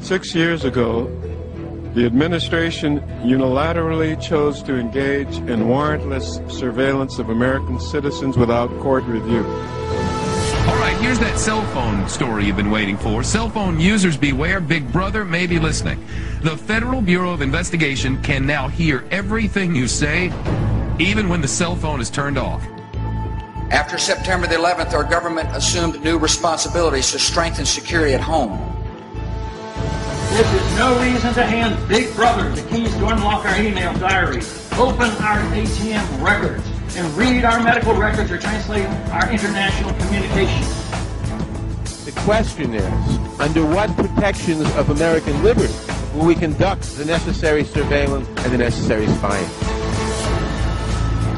6 years ago, the administration unilaterally chose to engage in warrantless surveillance of American citizens without court review. All right, here's that cell phone story you've been waiting for. Cell phone users beware, Big Brother may be listening. The Federal Bureau of Investigation can now hear everything you say, even when the cell phone is turned off. After September the 11th, our government assumed new responsibilities to strengthen security at home. This is no reason to hand Big Brother the keys to unlock our email diaries, open our ATM records, and read our medical records or translate our international communications. The question is, under what protections of American liberty will we conduct the necessary surveillance and the necessary spying?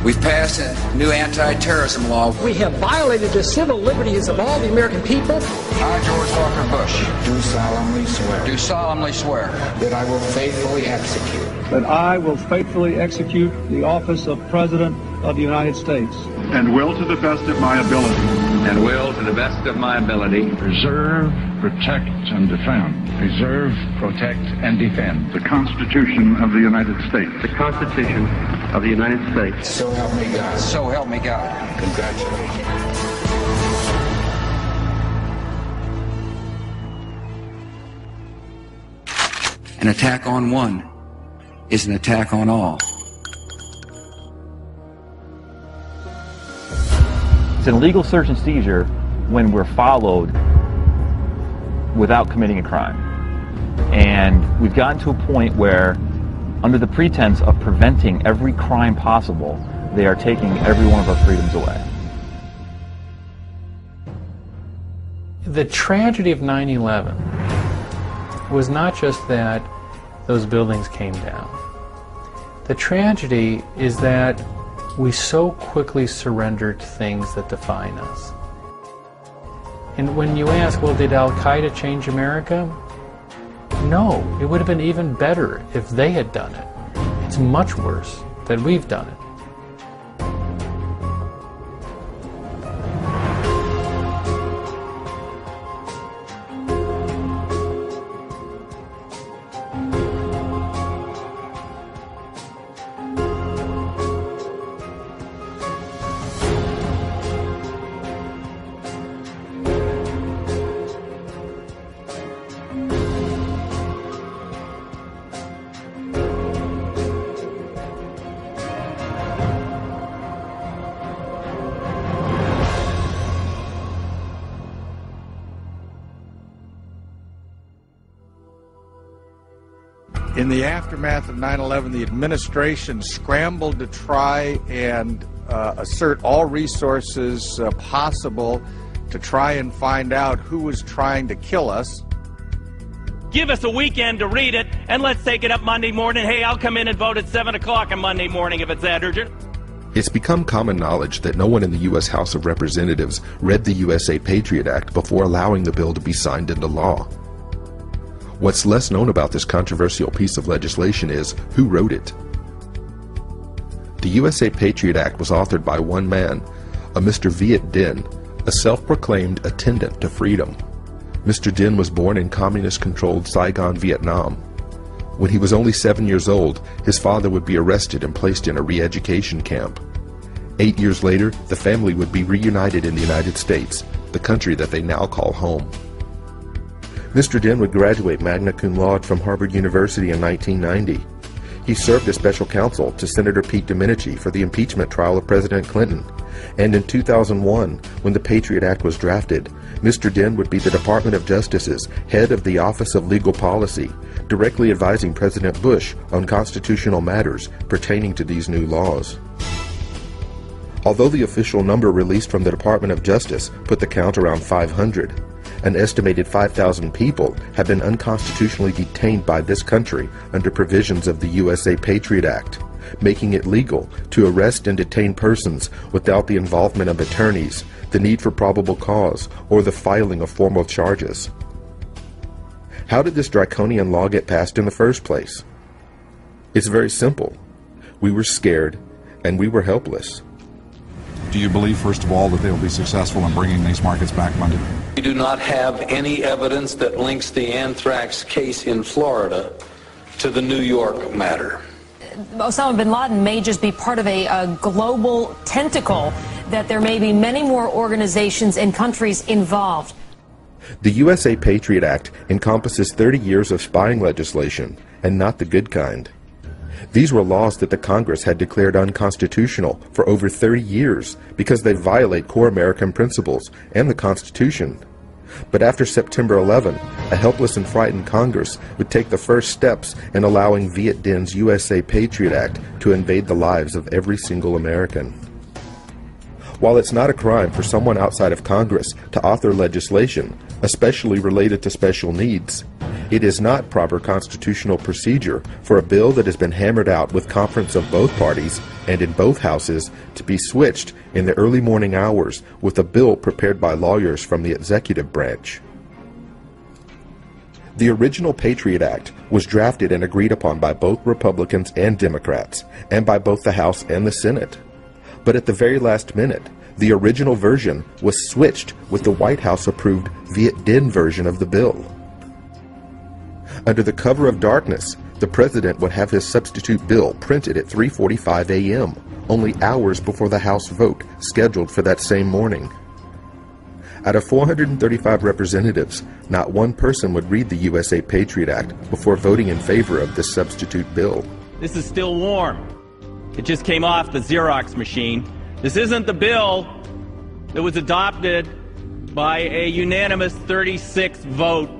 We've passed a new anti-terrorism law. We have violated the civil liberties of all the American people. I, George Walker Bush, do solemnly swear. Do solemnly swear. That I will faithfully execute. That I will faithfully execute the office of President of the United States. And will to the best of my ability. And will to the best of my ability. Preserve, protect, and defend. Preserve, protect, and defend. The Constitution of the United States. The Constitution of the United States. So help me God. So help me God. Congratulations. An attack on one is an attack on all. It's an illegal search and seizure when we're followed without committing a crime. And we've gotten to a point where, under the pretense of preventing every crime possible, they are taking every one of our freedoms away. The tragedy of 9/11 was not just that those buildings came down. The tragedy is that we so quickly surrendered things that define us. And when you ask, well, did Al-Qaeda change America? No, it would have been even better if they had done it. It's much worse that we've done it. In the aftermath of 9/11, the administration scrambled to try and assert all resources possible to try and find out who was trying to kill us. Give us a weekend to read it, and let's take it up Monday morning. Hey, I'll come in and vote at 7 o'clock on Monday morning if it's that urgent. It's become common knowledge that no one in the U.S. House of Representatives read the USA Patriot Act before allowing the bill to be signed into law. What's less known about this controversial piece of legislation is who wrote it. The USA Patriot Act was authored by one man, a Mr. Viet Dinh, a self-proclaimed attendant to freedom. Mr. Dinh was born in communist-controlled Saigon, Vietnam. When he was only 7 years old, his father would be arrested and placed in a re-education camp. 8 years later, the family would be reunited in the United States, the country that they now call home. Mr. Dinh would graduate magna cum laude from Harvard University in 1990. He served as special counsel to Senator Pete Domenici for the impeachment trial of President Clinton. And in 2001, when the Patriot Act was drafted, Mr. Dinh would be the Department of Justice's head of the Office of Legal Policy, directly advising President Bush on constitutional matters pertaining to these new laws. Although the official number released from the Department of Justice put the count around 500, an estimated 5,000 people have been unconstitutionally detained by this country under provisions of the USA Patriot Act, making it legal to arrest and detain persons without the involvement of attorneys, the need for probable cause, or the filing of formal charges. How did this draconian law get passed in the first place? It's very simple. We were scared, and we were helpless. Do you believe, first of all, that they will be successful in bringing these markets back Monday? We do not have any evidence that links the anthrax case in Florida to the New York matter. Osama bin Laden may just be part of a global tentacle, that there may be many more organizations and countries involved. The USA Patriot Act encompasses 30 years of spying legislation, and not the good kind. These were laws that the Congress had declared unconstitutional for over 30 years because they violate core American principles and the Constitution. But after September 11, a helpless and frightened Congress would take the first steps in allowing Viet Dinh's USA Patriot Act to invade the lives of every single American. While it's not a crime for someone outside of Congress to author legislation, especially related to special needs, it is not proper constitutional procedure for a bill that has been hammered out with conference of both parties and in both houses to be switched in the early morning hours with a bill prepared by lawyers from the executive branch. The original Patriot Act was drafted and agreed upon by both Republicans and Democrats, and by both the House and the Senate. But at the very last minute, the original version was switched with the White House-approved Viet Dinh version of the bill. Under the cover of darkness, the president would have his substitute bill printed at 3:45 a.m., only hours before the House vote scheduled for that same morning. Out of 435 representatives, not one person would read the USA Patriot Act before voting in favor of this substitute bill. This is still warm. It just came off the Xerox machine. This isn't the bill that was adopted by a unanimous 36 vote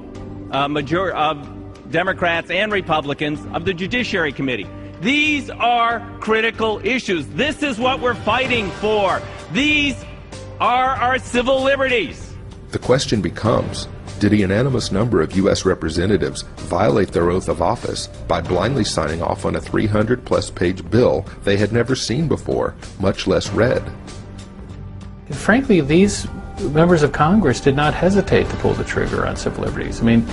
majority of Democrats and Republicans of the Judiciary Committee. These are critical issues. This is what we're fighting for. These are our civil liberties. The question becomes, did a unanimous number of U.S. representatives violate their oath of office by blindly signing off on a 300-plus page bill they had never seen before, much less read? Frankly, these members of Congress did not hesitate to pull the trigger on civil liberties. I mean,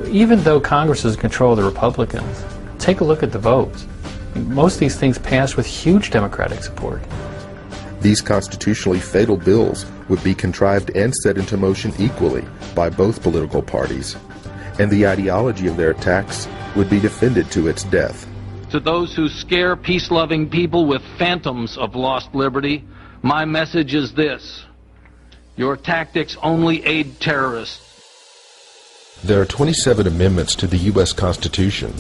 even though Congress is in control of the Republicans, take a look at the votes. Most of these things passed with huge Democratic support. These constitutionally fatal bills would be contrived and set into motion equally by both political parties, and the ideology of their attacks would be defended to its death. To those who scare peace-loving people with phantoms of lost liberty, my message is this: your tactics only aid terrorists. There are 27 amendments to the U.S. Constitution.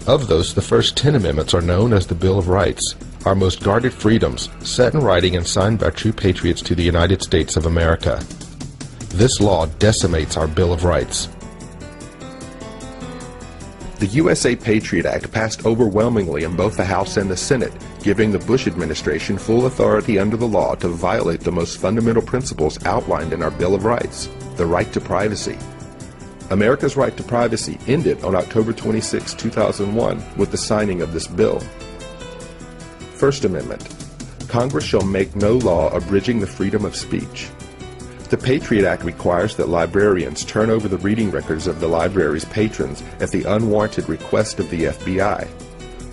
Of those, the first 10 amendments are known as the Bill of Rights, our most guarded freedoms, set in writing and signed by true patriots to the United States of America. This law decimates our Bill of Rights. The USA Patriot Act passed overwhelmingly in both the House and the Senate, giving the Bush administration full authority under the law to violate the most fundamental principles outlined in our Bill of Rights, the right to privacy. America's right to privacy ended on October 26, 2001, with the signing of this bill. First Amendment. Congress shall make no law abridging the freedom of speech. The Patriot Act requires that librarians turn over the reading records of the library's patrons at the unwarranted request of the FBI.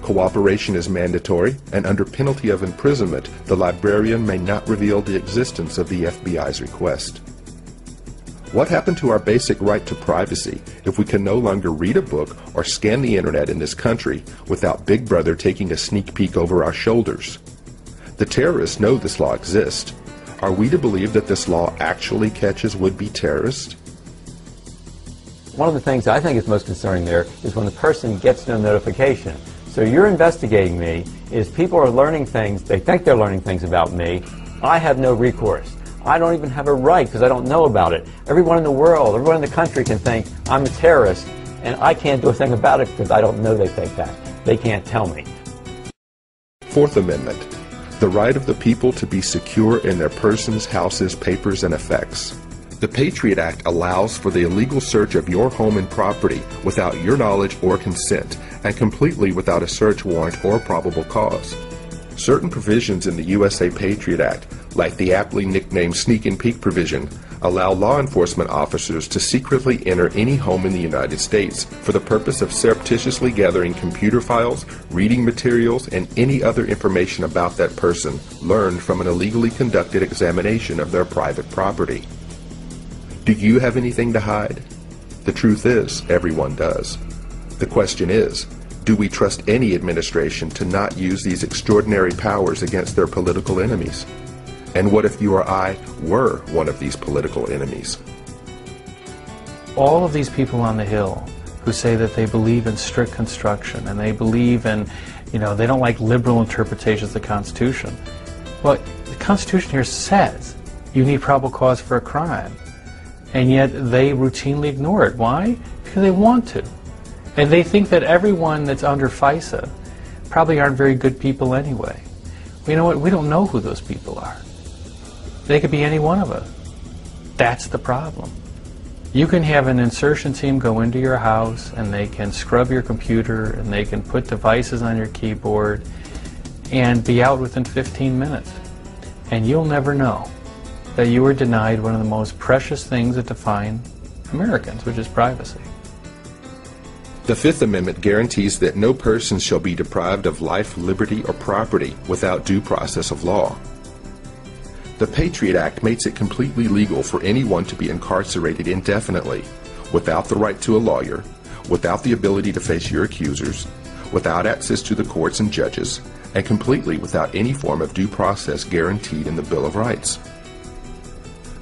Cooperation is mandatory, and under penalty of imprisonment, the librarian may not reveal the existence of the FBI's request. What happened to our basic right to privacy if we can no longer read a book or scan the internet in this country without Big Brother taking a sneak peek over our shoulders? The terrorists know this law exists. Are we to believe that this law actually catches would-be terrorists? One of the things I think is most concerning there is when the person gets no notification. So you're investigating me, is people are learning things, they think they're learning things about me, I have no recourse. I don't even have a right because I don't know about it. Everyone in the world, everyone in the country can think I'm a terrorist, and I can't do a thing about it because I don't know they think that. They can't tell me. Fourth Amendment. The right of the people to be secure in their persons, houses, papers, and effects. The Patriot Act allows for the illegal search of your home and property without your knowledge or consent, and completely without a search warrant or probable cause. Certain provisions in the USA Patriot Act, like the aptly nicknamed sneak and peek provision, allow law enforcement officers to secretly enter any home in the United States for the purpose of surreptitiously gathering computer files, reading materials, and any other information about that person learned from an illegally conducted examination of their private property. Do you have anything to hide? The truth is, everyone does. The question is, do we trust any administration to not use these extraordinary powers against their political enemies? And what if you or I were one of these political enemies? All of these people on the Hill who say that they believe in strict construction and they believe in, they don't like liberal interpretations of the Constitution. Well, the Constitution here says you need probable cause for a crime, and yet they routinely ignore it. Why? Because they want to. And they think that everyone that's under FISA probably aren't very good people anyway. Well, you know what? We don't know who those people are. They could be any one of us. That's the problem. You can have an insertion team go into your house and they can scrub your computer and they can put devices on your keyboard and be out within 15 minutes. And you'll never know that you were denied one of the most precious things that define Americans, which is privacy. The Fifth Amendment guarantees that no person shall be deprived of life, liberty, or property without due process of law. The Patriot Act makes it completely legal for anyone to be incarcerated indefinitely, without the right to a lawyer, without the ability to face your accusers, without access to the courts and judges, and completely without any form of due process guaranteed in the Bill of Rights.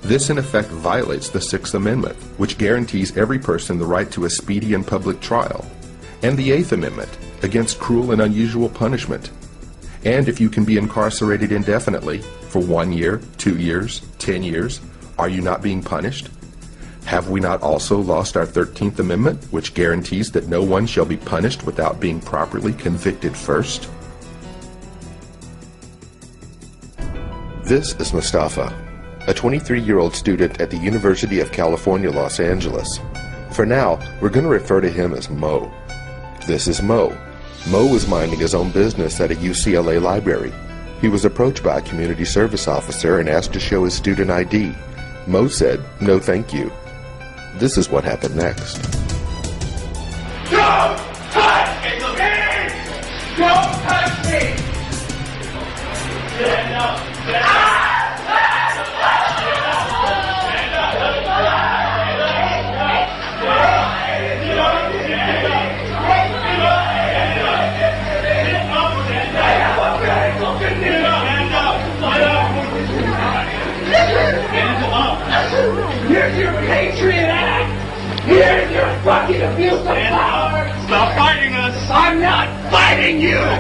This in effect violates the Sixth Amendment, which guarantees every person the right to a speedy and public trial, and the Eighth Amendment, against cruel and unusual punishment. And if you can be incarcerated indefinitely, for 1 year, 2 years, 10 years, are you not being punished? Have we not also lost our 13th Amendment, which guarantees that no one shall be punished without being properly convicted first? This is Mustafa, a 23-year-old student at the University of California, Los Angeles. For now, we're going to refer to him as Mo. This is Mo. Mo was minding his own business at a UCLA library. He was approached by a community service officer and asked to show his student ID. Mo said, "No thank you." This is what happened next. Don't touch me! Don't touch me! Stand up! Stand up! Here's your Patriot Act! Here's your fucking abuse of power! Stop fighting us! I'm not fighting you! I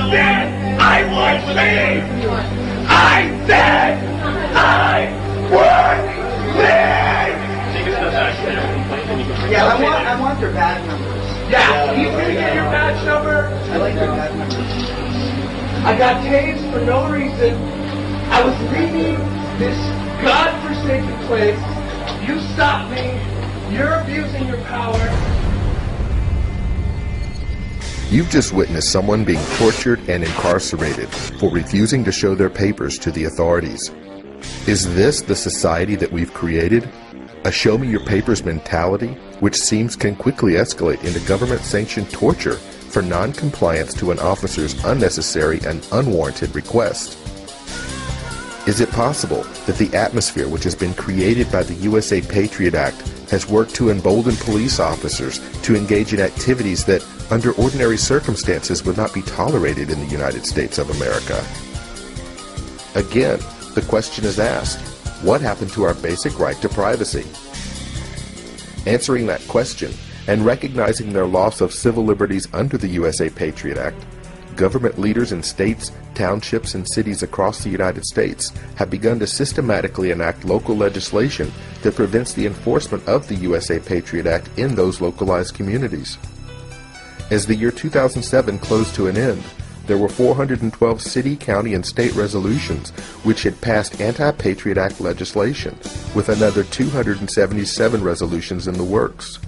said I would leave! I said I would leave! Yeah, I want their badge numbers. Yeah, you gonna get your badge number? I like their badge numbers. I got tased for no reason. I was leaving this godforsaken place. You stopped me. You're abusing your power. You've just witnessed someone being tortured and incarcerated for refusing to show their papers to the authorities. Is this the society that we've created? A show-me-your-papers mentality, which seems can quickly escalate into government-sanctioned torture for non-compliance to an officer's unnecessary and unwarranted request. Is it possible that the atmosphere which has been created by the USA Patriot Act has worked to embolden police officers to engage in activities that, under ordinary circumstances, would not be tolerated in the United States of America? Again, the question is asked, what happened to our basic right to privacy? Answering that question and recognizing their loss of civil liberties under the USA Patriot Act, government leaders in states, townships, and cities across the United States have begun to systematically enact local legislation that prevents the enforcement of the USA Patriot Act in those localized communities. As the year 2007 closed to an end, there were 412 city, county, and state resolutions which had passed anti-Patriot Act legislation, with another 277 resolutions in the works.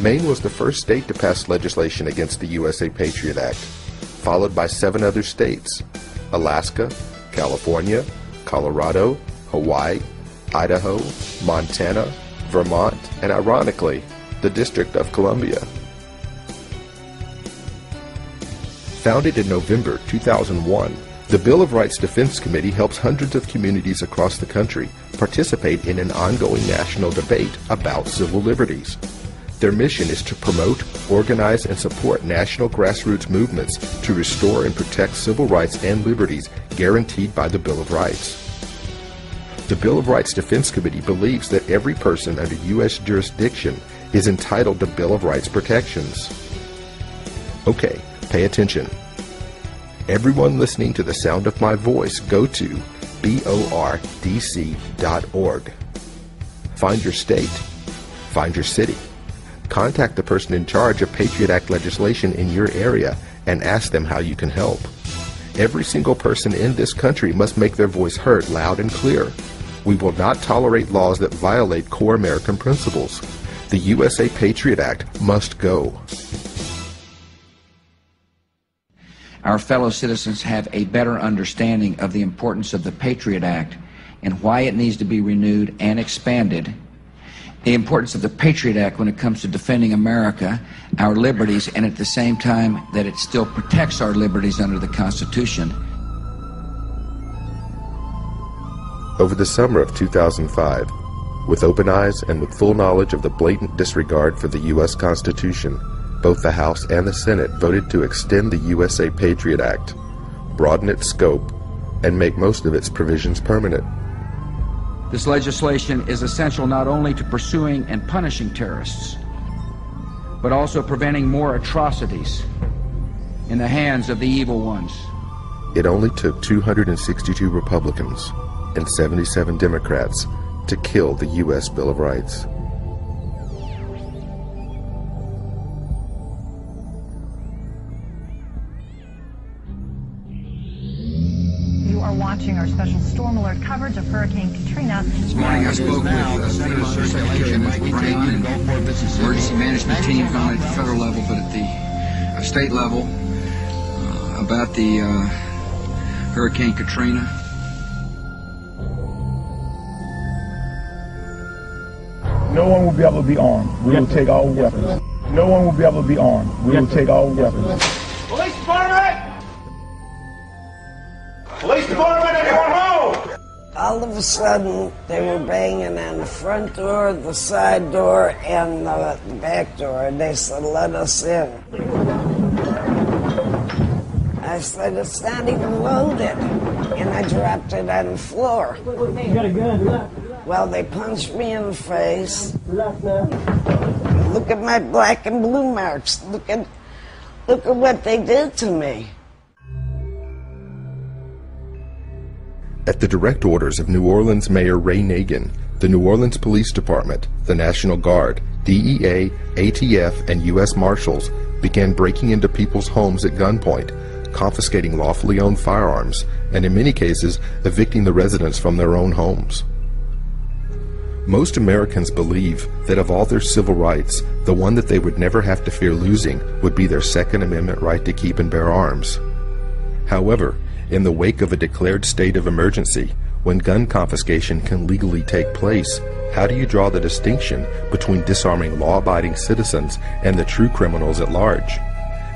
Maine was the first state to pass legislation against the USA Patriot Act, followed by 7 other states: Alaska, California, Colorado, Hawaii, Idaho, Montana, Vermont, and ironically, the District of Columbia. Founded in November 2001, The Bill of Rights Defense Committee helps hundreds of communities across the country participate in an ongoing national debate about civil liberties. Their mission is to promote, organize, and support national grassroots movements to restore and protect civil rights and liberties guaranteed by the Bill of Rights. The Bill of Rights Defense Committee believes that every person under U.S. jurisdiction is entitled to Bill of Rights protections. Okay, pay attention. Everyone listening to the sound of my voice, go to bordc.org. Find your state. Find your city. Contact the person in charge of Patriot Act legislation in your area and ask them how you can help. Every single person in this country must make their voice heard loud and clear. We will not tolerate laws that violate core American principles. The USA Patriot Act must go. Our fellow citizens have a better understanding of the importance of the Patriot Act and why it needs to be renewed and expanded. The importance of the Patriot Act when it comes to defending America, our liberties, and at the same time that it still protects our liberties under the Constitution. Over the summer of 2005, with open eyes and with full knowledge of the blatant disregard for the U.S. Constitution, both the House and the Senate voted to extend the USA Patriot Act, broaden its scope, and make most of its provisions permanent. This legislation is essential not only to pursuing and punishing terrorists, but also preventing more atrocities in the hands of the evil ones. It only took 262 Republicans and 77 Democrats to kill the U.S. Bill of Rights. You are watching our special storm alert coverage of Hurricane Katrina. This morning I spoke with Senator Circulation as we take emergency management teams not only at the federal level but at the state level about the Hurricane Katrina. No one will be able to be armed. We will take all weapons. No one will be able to be armed. We will take all weapons. Police department! Police department, anyone home? All of a sudden, they were banging on the front door, the side door, and the back door. And they said, "Let us in." I said, "It's not even loaded." And I dropped it on the floor. You got a gun, Well, they punched me in the face. Look at my black and blue marks. Look at what they did to me. At the direct orders of New Orleans Mayor Ray Nagin, the New Orleans Police Department, the National Guard, DEA, ATF, and U.S. Marshals began breaking into people's homes at gunpoint, confiscating lawfully owned firearms, and in many cases, evicting the residents from their own homes. Most Americans believe that of all their civil rights, the one that they would never have to fear losing would be their Second Amendment right to keep and bear arms. However, in the wake of a declared state of emergency, when gun confiscation can legally take place, how do you draw the distinction between disarming law-abiding citizens and the true criminals at large?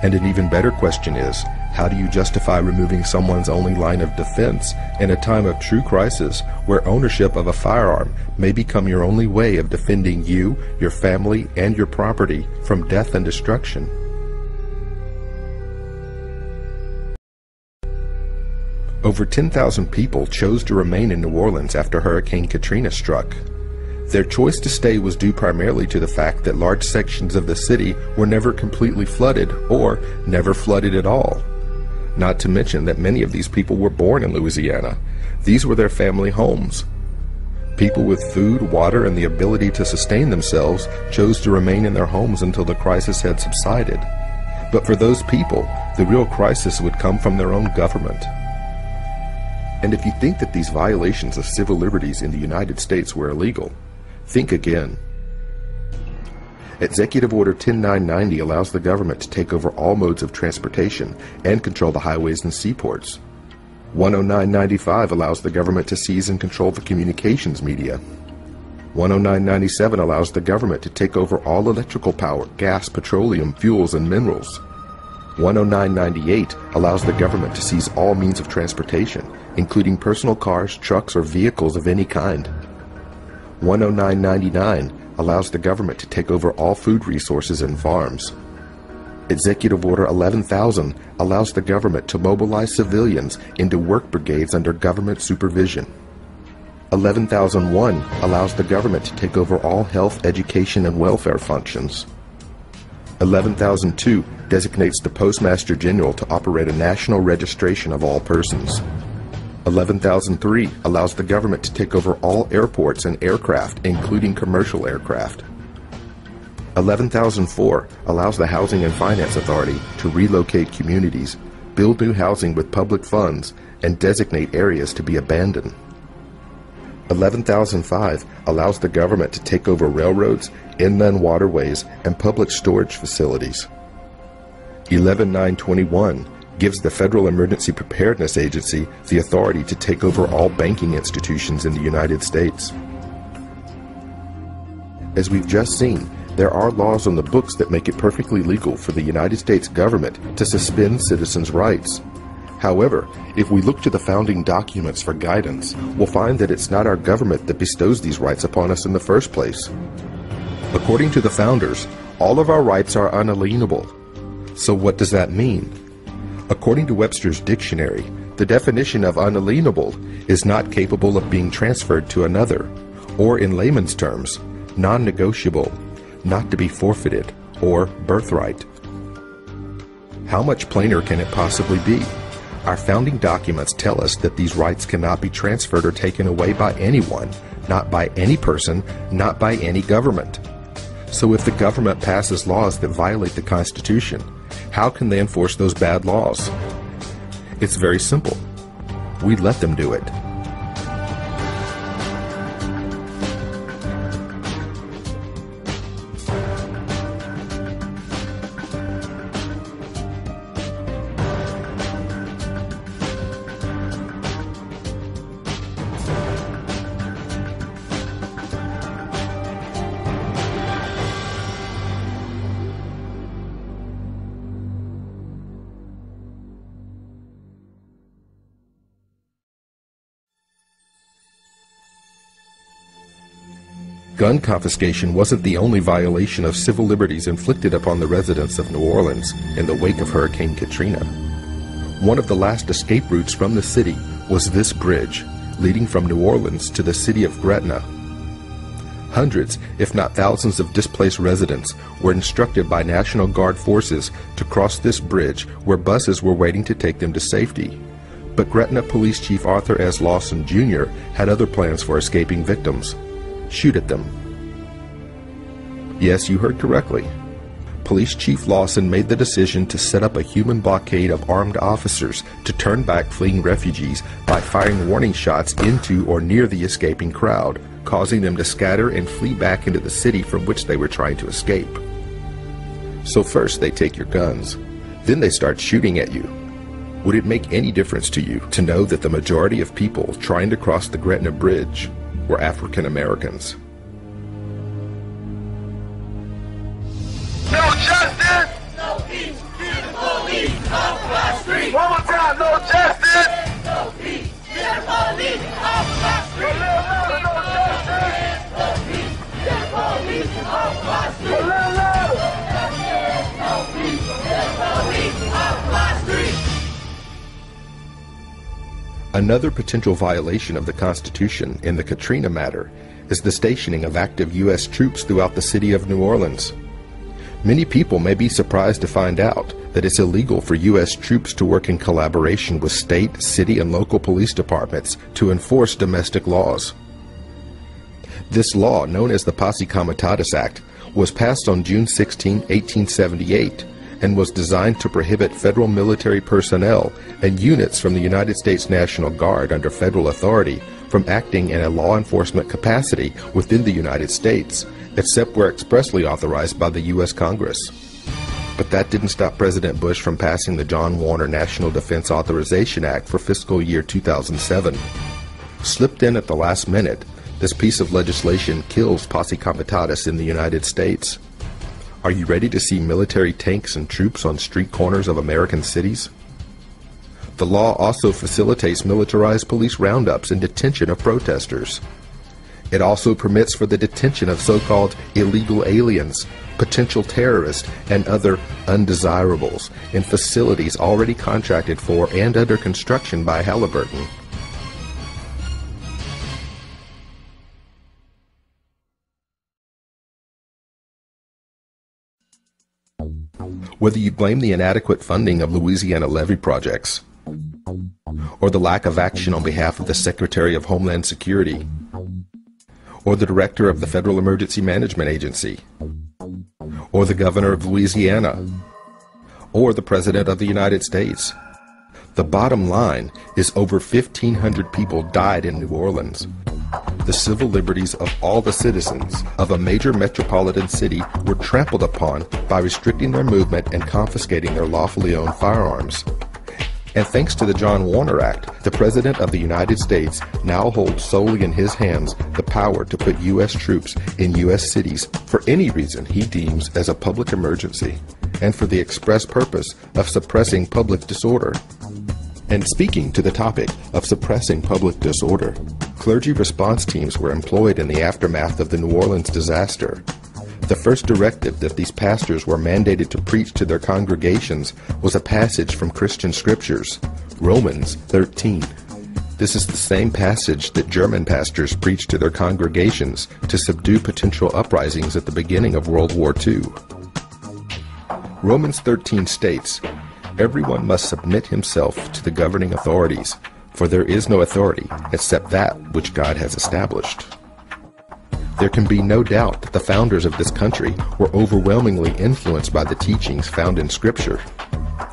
And an even better question is, how do you justify removing someone's only line of defense in a time of true crisis where ownership of a firearm may become your only way of defending you, your family, and your property from death and destruction? Over 10,000 people chose to remain in New Orleans after Hurricane Katrina struck. Their choice to stay was due primarily to the fact that large sections of the city were never completely flooded or never flooded at all. Not to mention that many of these people were born in Louisiana. These were their family homes. People with food, water, and the ability to sustain themselves chose to remain in their homes until the crisis had subsided. But for those people, the real crisis would come from their own government. And if you think that these violations of civil liberties in the United States were illegal, think again. Executive Order 10990 allows the government to take over all modes of transportation and control the highways and seaports. 10995 allows the government to seize and control the communications media. 10997 allows the government to take over all electrical power, gas, petroleum, fuels, and minerals. 10998 allows the government to seize all means of transportation, including personal cars, trucks, or vehicles of any kind. 10999 allows the government to take over all food resources and farms. Executive Order 11,000 allows the government to mobilize civilians into work brigades under government supervision. 11,001 allows the government to take over all health, education, and welfare functions. 11,002 designates the Postmaster General to operate a national registration of all persons. 11,003 allows the government to take over all airports and aircraft, including commercial aircraft. 11,004 allows the Housing and Finance Authority to relocate communities, build new housing with public funds, and designate areas to be abandoned. 11,005 allows the government to take over railroads, inland waterways, and public storage facilities. 11,921 gives the Federal Emergency Preparedness Agency the authority to take over all banking institutions in the United States. As we've just seen, there are laws on the books that make it perfectly legal for the United States government to suspend citizens' rights. However, if we look to the founding documents for guidance, we'll find that it's not our government that bestows these rights upon us in the first place. According to the founders, all of our rights are unalienable. So what does that mean? According to Webster's dictionary, the definition of unalienable is not capable of being transferred to another, or in layman's terms, non-negotiable, not to be forfeited, or birthright. How much plainer can it possibly be? Our founding documents tell us that these rights cannot be transferred or taken away by anyone, not by any person, not by any government. So if the government passes laws that violate the Constitution, how can they enforce those bad laws? It's very simple. We let them do it. Gun confiscation wasn't the only violation of civil liberties inflicted upon the residents of New Orleans in the wake of Hurricane Katrina. One of the last escape routes from the city was this bridge, leading from New Orleans to the city of Gretna. Hundreds, if not thousands of displaced residents were instructed by National Guard forces to cross this bridge where buses were waiting to take them to safety. But Gretna Police Chief Arthur S. Lawson, Jr. had other plans for escaping victims. Shoot at them. Yes, you heard correctly. Police Chief Lawson made the decision to set up a human blockade of armed officers to turn back fleeing refugees by firing warning shots into or near the escaping crowd, causing them to scatter and flee back into the city from which they were trying to escape. So first they take your guns, then they start shooting at you. Would it make any difference to you to know that the majority of people trying to cross the Gretna Bridge were African Americans? No justice! No peace! Get the police off my street! One more time, no justice! No peace! Get the police off my street! No justice! No peace! Get the police off my street! No peace! Get the police off my street! Another potential violation of the Constitution in the Katrina matter is the stationing of active U.S. troops throughout the city of New Orleans. Many people may be surprised to find out that it's illegal for U.S. troops to work in collaboration with state, city, and local police departments to enforce domestic laws. This law, known as the Posse Comitatus Act, was passed on June 16, 1878, and was designed to prohibit federal military personnel and units from the United States National Guard under federal authority from acting in a law enforcement capacity within the United States, except where expressly authorized by the U.S. Congress. But that didn't stop President Bush from passing the John Warner National Defense Authorization Act for fiscal year 2007. Slipped in at the last minute, this piece of legislation kills Posse Comitatus in the United States. Are you ready to see military tanks and troops on street corners of American cities? The law also facilitates militarized police roundups and detention of protesters. It also permits for the detention of so-called illegal aliens, potential terrorists, and other undesirables in facilities already contracted for and under construction by Halliburton. Whether you blame the inadequate funding of Louisiana levee projects, or the lack of action on behalf of the Secretary of Homeland Security, or the Director of the Federal Emergency Management Agency, or the Governor of Louisiana, or the President of the United States, the bottom line is over 1,500 people died in New Orleans. The civil liberties of all the citizens of a major metropolitan city were trampled upon by restricting their movement and confiscating their lawfully owned firearms. And thanks to the John Warner Act, the President of the United States now holds solely in his hands the power to put U.S. troops in U.S. cities for any reason he deems as a public emergency, and for the express purpose of suppressing public disorder. And speaking to the topic of suppressing public disorder, clergy response teams were employed in the aftermath of the New Orleans disaster. The first directive that these pastors were mandated to preach to their congregations was a passage from Christian scriptures, Romans 13. This is the same passage that German pastors preached to their congregations to subdue potential uprisings at the beginning of World War II. Romans 13 states, "Everyone must submit himself to the governing authorities, for there is no authority except that which God has established." There can be no doubt that the founders of this country were overwhelmingly influenced by the teachings found in Scripture.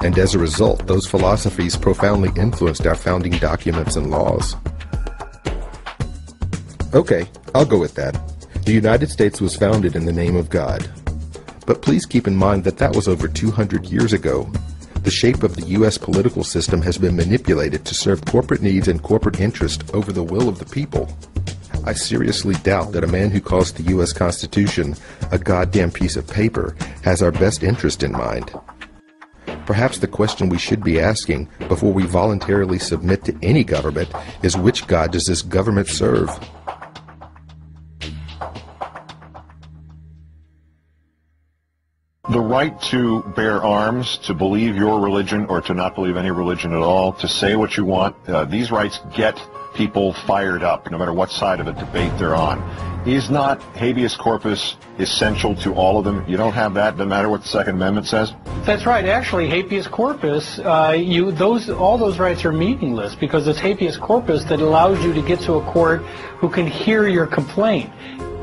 And as a result, those philosophies profoundly influenced our founding documents and laws. Okay, I'll go with that. The United States was founded in the name of God. But please keep in mind that that was over 200 years ago. The shape of the U.S. political system has been manipulated to serve corporate needs and corporate interest over the will of the people. I seriously doubt that a man who calls the U.S. Constitution a goddamn piece of paper has our best interest in mind. Perhaps the question we should be asking before we voluntarily submit to any government is, which God does this government serve? The right to bear arms, to believe your religion or to not believe any religion at all, to say what you want, these rights get people fired up, no matter what side of the debate they're on. Is not habeas corpus essential to all of them? You don't have that, no matter what the Second Amendment says? That's right. Actually, habeas corpus, all those rights are meaningless, because it's habeas corpus that allows you to get to a court who can hear your complaint.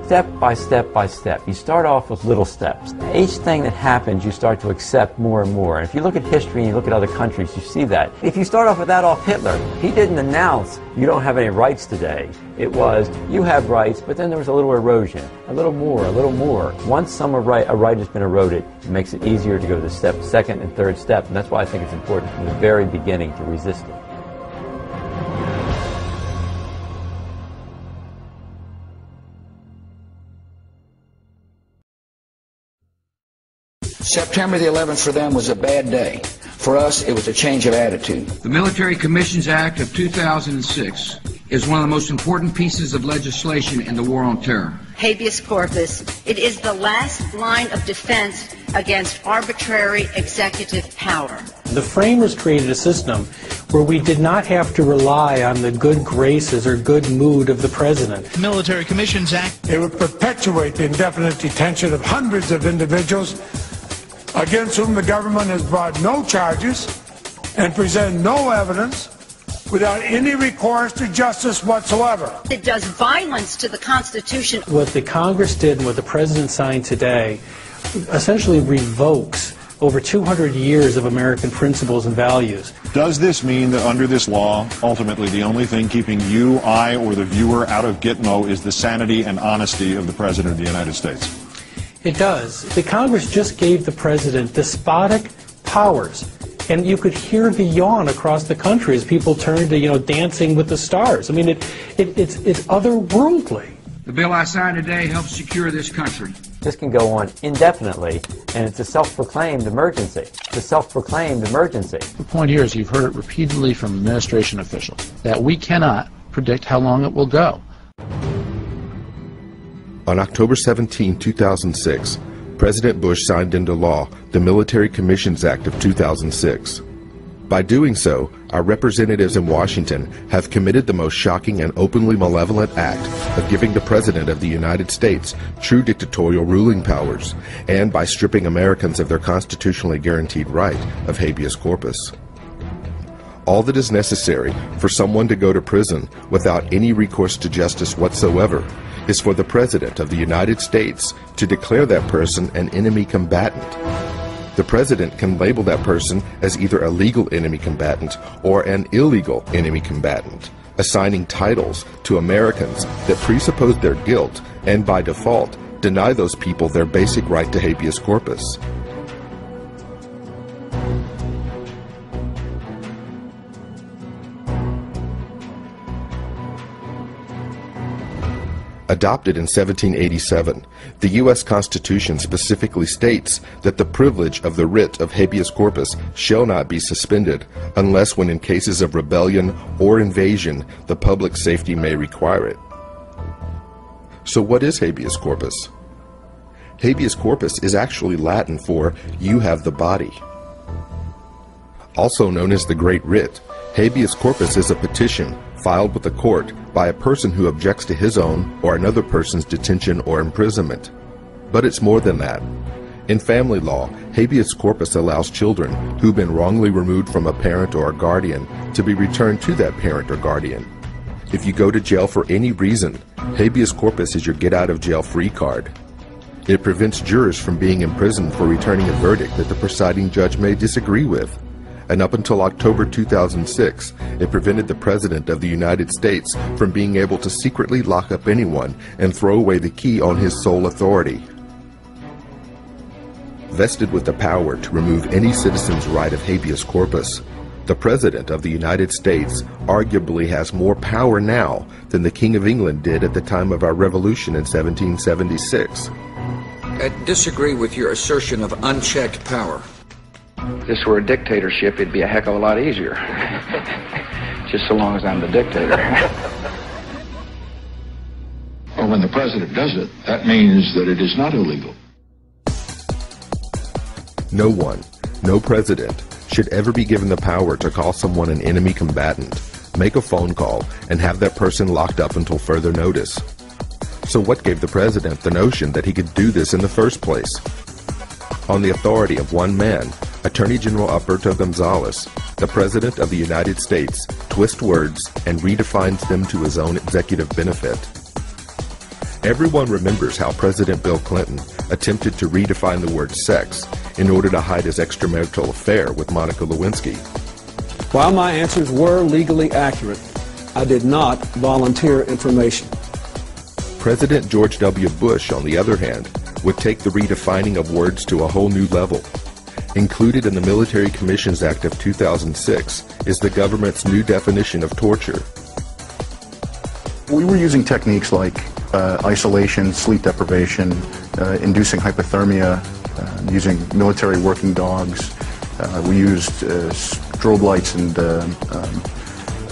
Step by step by step. You start off with little steps. Each thing that happens, you start to accept more and more. And if you look at history and you look at other countries, you see that. If you start off with Adolf Hitler, he didn't announce, you don't have any rights today. It was, you have rights, but then there was a little erosion, a little more, a little more. Once a right has been eroded, it makes it easier to go to the second and third step. And that's why I think it's important from the very beginning to resist it. September the 11th for them was a bad day. For us, it was a change of attitude. The Military Commissions Act of 2006 is one of the most important pieces of legislation in the war on terror. Habeas corpus, it is the last line of defense against arbitrary executive power. The framers created a system where we did not have to rely on the good graces or good mood of the president. Military Commissions Act. It would perpetuate the indefinite detention of hundreds of individuals against whom the government has brought no charges and present no evidence without any recourse to justice whatsoever. It does violence to the Constitution. What the Congress did and what the President signed today essentially revokes over 200 years of American principles and values. Does this mean that under this law, ultimately the only thing keeping you, I, or the viewer out of Gitmo is the sanity and honesty of the President of the United States? It does. The Congress just gave the President despotic powers. And you could hear the yawn across the country as people turned to, Dancing with the Stars. I mean, it's otherworldly. The bill I signed today helps secure this country. This can go on indefinitely, and it's a self-proclaimed emergency. It's a self-proclaimed emergency. The point here is you've heard it repeatedly from administration officials that we cannot predict how long it will go. On October 17, 2006, President Bush signed into law the Military Commissions Act of 2006. By doing so, our representatives in Washington have committed the most shocking and openly malevolent act of giving the President of the United States true dictatorial ruling powers, and by stripping Americans of their constitutionally guaranteed right of habeas corpus. All that is necessary for someone to go to prison without any recourse to justice whatsoever is for the President of the United States to declare that person an enemy combatant. The President can label that person as either a legal enemy combatant or an illegal enemy combatant, assigning titles to Americans that presuppose their guilt and, by default, deny those people their basic right to habeas corpus. Adopted in 1787, the U.S. Constitution specifically states that the privilege of the writ of habeas corpus shall not be suspended unless when in cases of rebellion or invasion the public safety may require it. So what is habeas corpus? Habeas corpus is actually Latin for "you have the body." Also known as the Great Writ, habeas corpus is a petition filed with the court by a person who objects to his own or another person's detention or imprisonment. But it's more than that. In family law, habeas corpus allows children who've been wrongly removed from a parent or a guardian to be returned to that parent or guardian. If you go to jail for any reason, habeas corpus is your get-out-of-jail-free card. It prevents jurors from being imprisoned for returning a verdict that the presiding judge may disagree with. And up until October 2006, it prevented the President of the United States from being able to secretly lock up anyone and throw away the key on his sole authority. Vested with the power to remove any citizen's right of habeas corpus, the President of the United States arguably has more power now than the King of England did at the time of our revolution in 1776. I disagree with your assertion of unchecked power. If this were a dictatorship, it'd be a heck of a lot easier. Just so long as I'm the dictator. Well, when the president does it, that means that it is not illegal. No one, no president, should ever be given the power to call someone an enemy combatant, make a phone call, and have that person locked up until further notice. So what gave the president the notion that he could do this in the first place? On the authority of one man, Attorney General Alberto Gonzales, the President of the United States twists words and redefines them to his own executive benefit. Everyone remembers how President Bill Clinton attempted to redefine the word sex in order to hide his extramarital affair with Monica Lewinsky. While my answers were legally accurate, I did not volunteer information. President George W. Bush, on the other hand, would take the redefining of words to a whole new level. Included in the Military Commissions Act of 2006 is the government's new definition of torture. We were using techniques like isolation, sleep deprivation, inducing hypothermia, using military working dogs. We used strobe lights and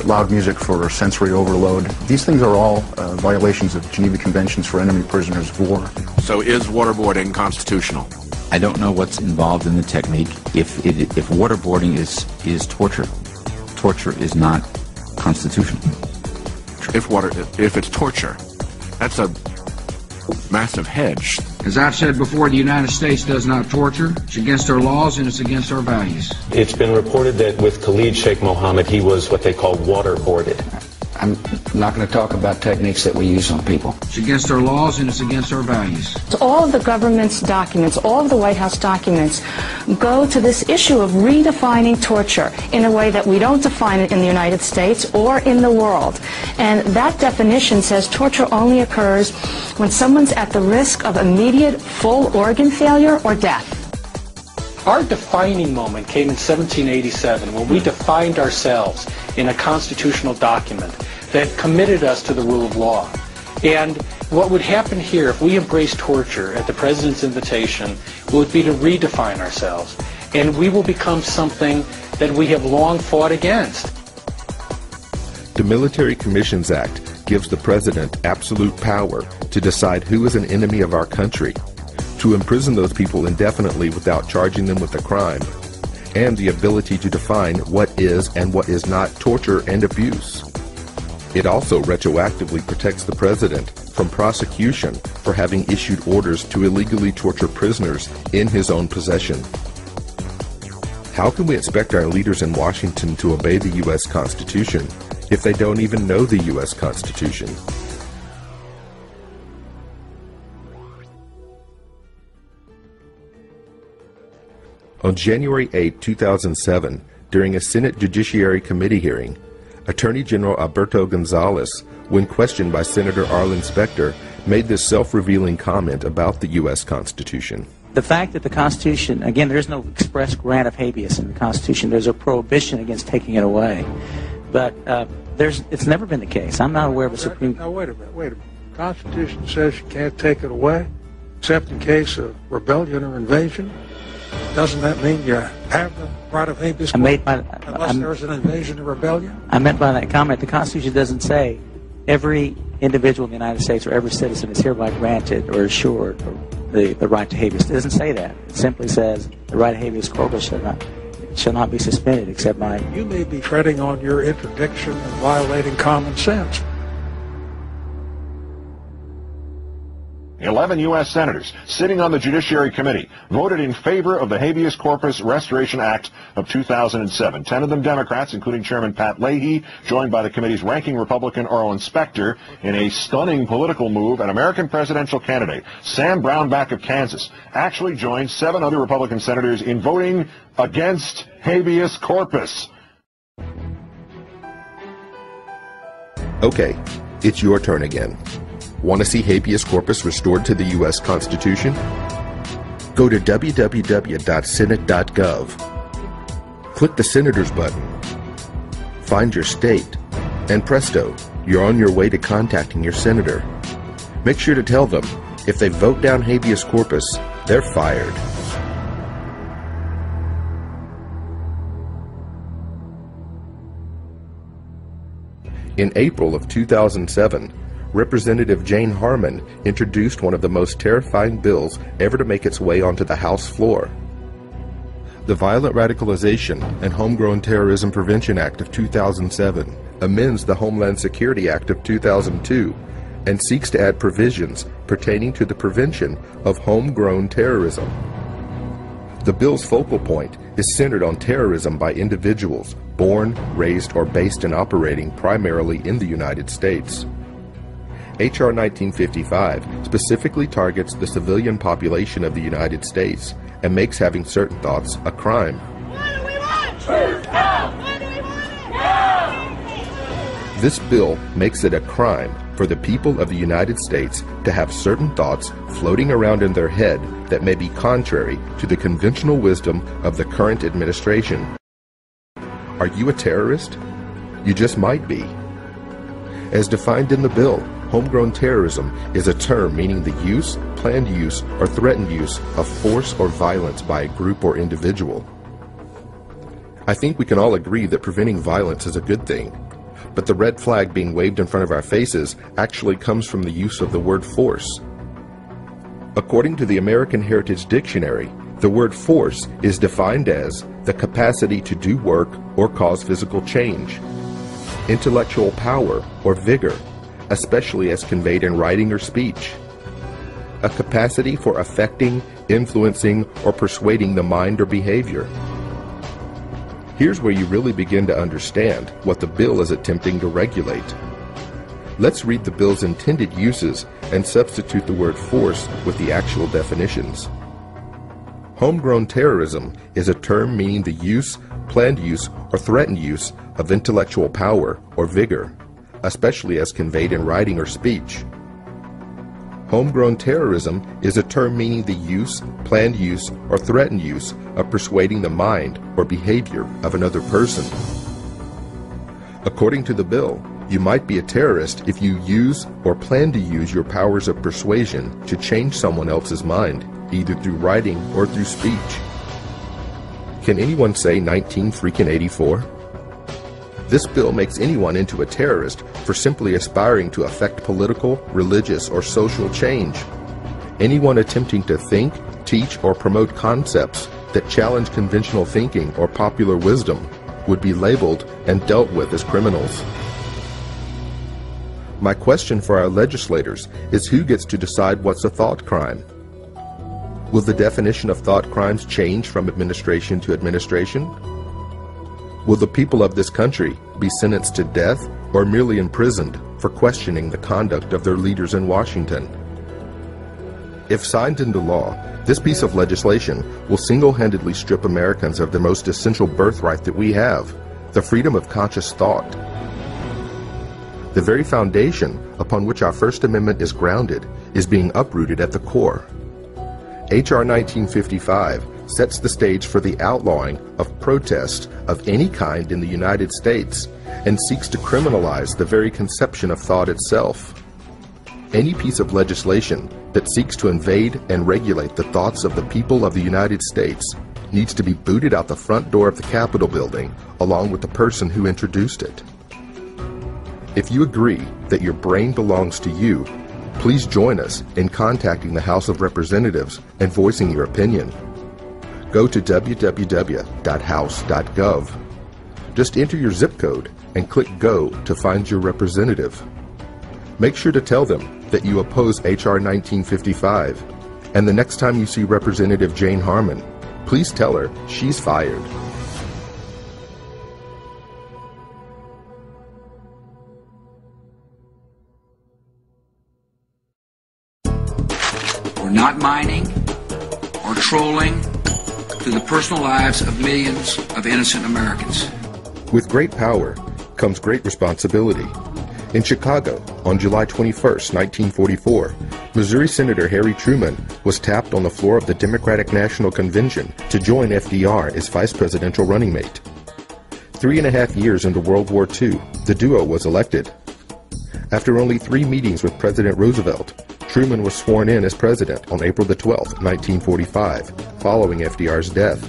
loud music for sensory overload. These things are all violations of Geneva Conventions for enemy prisoners of war. So is waterboarding constitutional? I don't know what's involved in the technique. If waterboarding is torture, torture is not constitutional. If it's torture, that's a massive hedge. As I've said before, the United States does not torture. It's against our laws and it's against our values. It's been reported that with Khalid Sheikh Mohammed, he was what they call waterboarded. I'm not going to talk about techniques that we use on people. It's against our laws and it's against our values. All of the government's documents, all of the White House documents go to this issue of redefining torture in a way that we don't define it in the United States or in the world. And that definition says torture only occurs when someone's at the risk of immediate full organ failure or death. Our defining moment came in 1787 when we defined ourselves in a constitutional document that committed us to the rule of law. And What would happen here if we embrace torture at the President's invitation would be to redefine ourselves, and we will become something that we have long fought against. The Military Commissions Act gives the President absolute power to decide who is an enemy of our country, to imprison those people indefinitely without charging them with a crime, and the ability to define what is and what is not torture and abuse. It also retroactively protects the President from prosecution for having issued orders to illegally torture prisoners in his own possession. How can we expect our leaders in Washington to obey the U.S. Constitution if they don't even know the U.S. Constitution? On January 8, 2007, during a Senate Judiciary Committee hearing, Attorney General Alberto Gonzales, when questioned by Senator Arlen Specter, made this self-revealing comment about the U.S. Constitution. The fact that the Constitution, again, there's no express grant of habeas in the Constitution. There's a prohibition against taking it away. But it's never been the case. I'm not aware of a Supreme... Now, wait a minute. The Constitution says you can't take it away, except in case of rebellion or invasion. Doesn't that mean you have the right of habeas corpus unless there's an invasion or rebellion? I meant by that comment, the Constitution doesn't say every individual in the United States or every citizen is hereby granted or assured the right to habeas. It doesn't say that. It simply says the right of habeas corpus shall not be suspended except by... You may be treading on your interdiction and violating common sense. 11 U.S. senators sitting on the Judiciary Committee voted in favor of the Habeas Corpus Restoration Act of 2007. 10 of them Democrats, including Chairman Pat Leahy, joined by the committee's ranking Republican Arlen Specter. In a stunning political move, an American presidential candidate, Sam Brownback of Kansas, actually joined 7 other Republican senators in voting against habeas corpus. Okay, it's your turn again. Want to see habeas corpus restored to the U.S. Constitution? Go to www.senate.gov. Click the Senators button. Find your state, and presto, you're on your way to contacting your senator. Make sure to tell them, if they vote down habeas corpus, they're fired. In April of 2007, Representative Jane Harman introduced one of the most terrifying bills ever to make its way onto the House floor. The Violent Radicalization and Homegrown Terrorism Prevention Act of 2007 amends the Homeland Security Act of 2002 and seeks to add provisions pertaining to the prevention of homegrown terrorism. The bill's focal point is centered on terrorism by individuals born, raised, or based and operating primarily in the United States. H.R. 1955 specifically targets the civilian population of the United States and makes having certain thoughts a crime. What do we want? Truth now! What do we want? Now! This bill makes it a crime for the people of the United States to have certain thoughts floating around in their head that may be contrary to the conventional wisdom of the current administration. Are you a terrorist? You just might be. As defined in the bill, homegrown terrorism is a term meaning the use, planned use, or threatened use of force or violence by a group or individual. I think we can all agree that preventing violence is a good thing, but the red flag being waved in front of our faces actually comes from the use of the word force. According to the American Heritage Dictionary, the word force is defined as the capacity to do work or cause physical change, intellectual power or vigor, especially as conveyed in writing or speech, a capacity for affecting, influencing, or persuading the mind or behavior. Here's where you really begin to understand what the bill is attempting to regulate. Let's read the bill's intended uses and substitute the word force with the actual definitions. Homegrown terrorism is a term meaning the use, planned use, or threatened use of intellectual power or vigor, especially as conveyed in writing or speech. Homegrown terrorism is a term meaning the use, planned use, or threatened use of persuading the mind or behavior of another person. According to the bill, You might be a terrorist if you use or plan to use your powers of persuasion to change someone else's mind, either through writing or through speech. Can anyone say 1984? This bill makes anyone into a terrorist for simply aspiring to affect political, religious, or social change. Anyone attempting to think, teach, or promote concepts that challenge conventional thinking or popular wisdom would be labeled and dealt with as criminals. My question for our legislators is who gets to decide what's a thought crime? Will the definition of thought crimes change from administration to administration? Will the people of this country be sentenced to death or merely imprisoned for questioning the conduct of their leaders in Washington? If signed into law, this piece of legislation will single-handedly strip Americans of the most essential birthright that we have, the freedom of conscious thought. The very foundation upon which our First Amendment is grounded is being uprooted at the core. H.R. 1955 sets the stage for the outlawing of protest of any kind in the United States and seeks to criminalize the very conception of thought itself. Any piece of legislation that seeks to invade and regulate the thoughts of the people of the United States needs to be booted out the front door of the Capitol building along with the person who introduced it. If you agree that your brain belongs to you, please join us in contacting the House of Representatives and voicing your opinion. Go to www.house.gov. Just enter your zip code and click Go to find your representative. Make sure to tell them that you oppose H.R. 1955, and the next time you see Representative Jane Harman, please tell her she's fired. We're not mining or trolling through the personal lives of millions of innocent Americans. With great power comes great responsibility. In Chicago, on July 21, 1944, Missouri Senator Harry Truman was tapped on the floor of the Democratic National Convention to join FDR as vice presidential running mate. 3.5 years into World War II, the duo was elected. After only 3 meetings with President Roosevelt, Truman was sworn in as president on April 12, 1945, following FDR's death.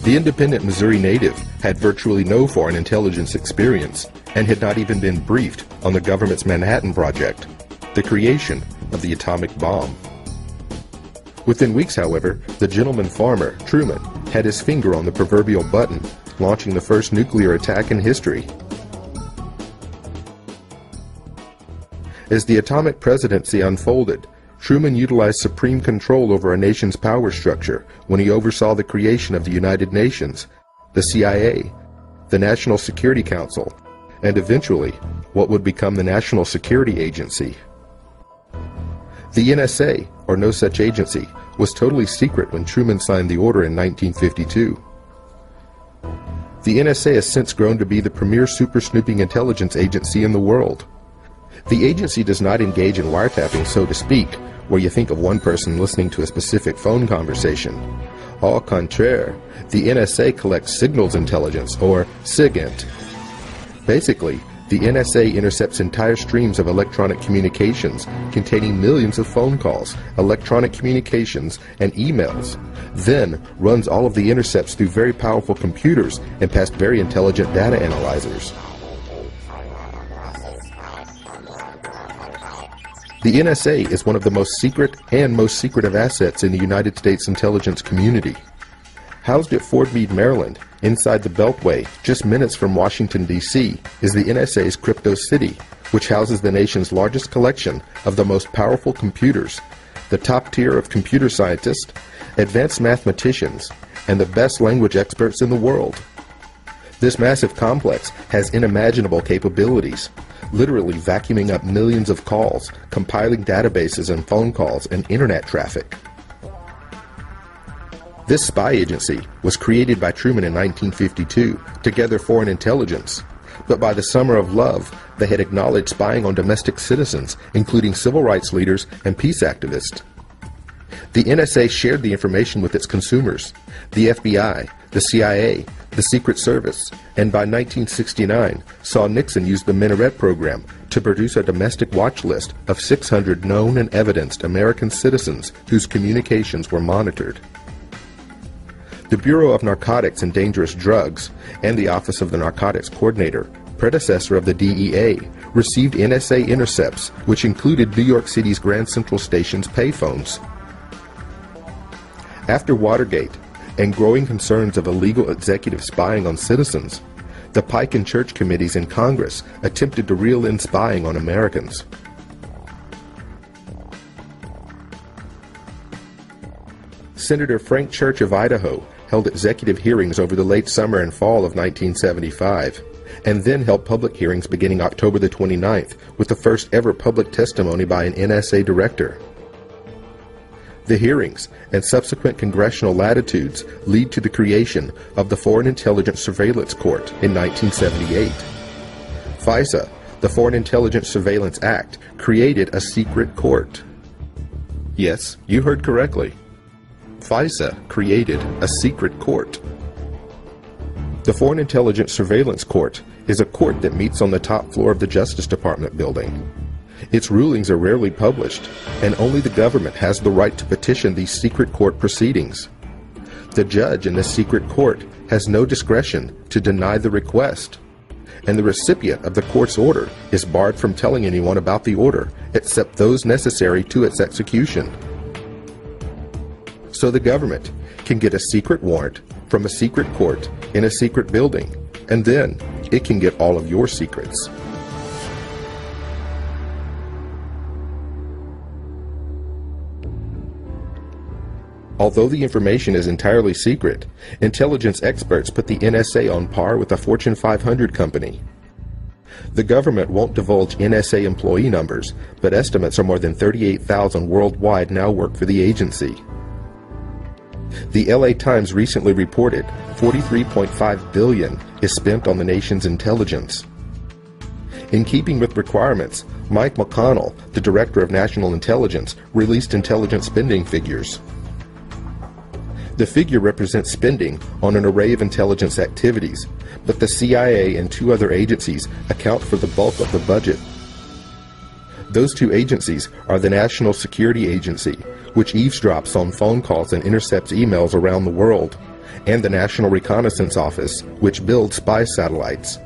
The independent Missouri native had virtually no foreign intelligence experience and had not even been briefed on the government's Manhattan Project, the creation of the atomic bomb. Within weeks, however, the gentleman farmer, Truman, had his finger on the proverbial button, launching the first nuclear attack in history. As the atomic presidency unfolded, Truman utilized supreme control over a nation's power structure when he oversaw the creation of the United Nations, the CIA, the National Security Council, and eventually what would become the National Security Agency. The NSA, or no such agency, was totally secret when Truman signed the order in 1952. The NSA has since grown to be the premier super-snooping intelligence agency in the world. The agency does not engage in wiretapping, so to speak, where you think of one person listening to a specific phone conversation. Au contraire, the NSA collects signals intelligence, or SIGINT. Basically, the NSA intercepts entire streams of electronic communications containing millions of phone calls, electronic communications, and emails, then runs all of the intercepts through very powerful computers and past very intelligent data analyzers. The NSA is one of the most secret and most secretive assets in the United States intelligence community. Housed at Fort Meade, Maryland, inside the Beltway, just minutes from Washington, D.C., is the NSA's Crypto City, which houses the nation's largest collection of the most powerful computers, the top tier of computer scientists, advanced mathematicians, and the best language experts in the world. This massive complex has unimaginable capabilities, literally vacuuming up millions of calls, compiling databases and phone calls and internet traffic. This spy agency was created by Truman in 1952 to gather foreign intelligence, but by the summer of love, they had acknowledged spying on domestic citizens, including civil rights leaders and peace activists. The NSA shared the information with its consumers, the FBI, the CIA, the Secret Service, and by 1969 saw Nixon use the Minaret program to produce a domestic watch list of 600 known and evidenced American citizens whose communications were monitored. The Bureau of Narcotics and Dangerous Drugs and the Office of the Narcotics Coordinator, predecessor of the DEA, received NSA intercepts which included New York City's Grand Central Station's payphones. After Watergate and growing concerns of illegal executive spying on citizens, the Pike and Church committees in Congress attempted to reel in spying on Americans. Senator Frank Church of Idaho held executive hearings over the late summer and fall of 1975, and then held public hearings beginning October the 29th with the first ever public testimony by an NSA director. The hearings and subsequent congressional latitudes lead to the creation of the Foreign Intelligence Surveillance Court in 1978. FISA, the Foreign Intelligence Surveillance Act, created a secret court. Yes, you heard correctly. FISA created a secret court. The Foreign Intelligence Surveillance Court is a court that meets on the top floor of the Justice Department building. Its rulings are rarely published, and only the government has the right to petition these secret court proceedings. The judge in this secret court has no discretion to deny the request, and the recipient of the court's order is barred from telling anyone about the order except those necessary to its execution. So the government can get a secret warrant from a secret court in a secret building, and then it can get all of your secrets. Although the information is entirely secret, intelligence experts put the NSA on par with a Fortune 500 company. The government won't divulge NSA employee numbers, but estimates are more than 38,000 worldwide now work for the agency. The LA Times recently reported $43.5 billion is spent on the nation's intelligence. In keeping with requirements, Mike McConnell, the Director of National Intelligence, released intelligence spending figures. The figure represents spending on an array of intelligence activities, but the CIA and two other agencies account for the bulk of the budget. Those two agencies are the National Security Agency, which eavesdrops on phone calls and intercepts emails around the world, and the National Reconnaissance Office, which builds spy satellites.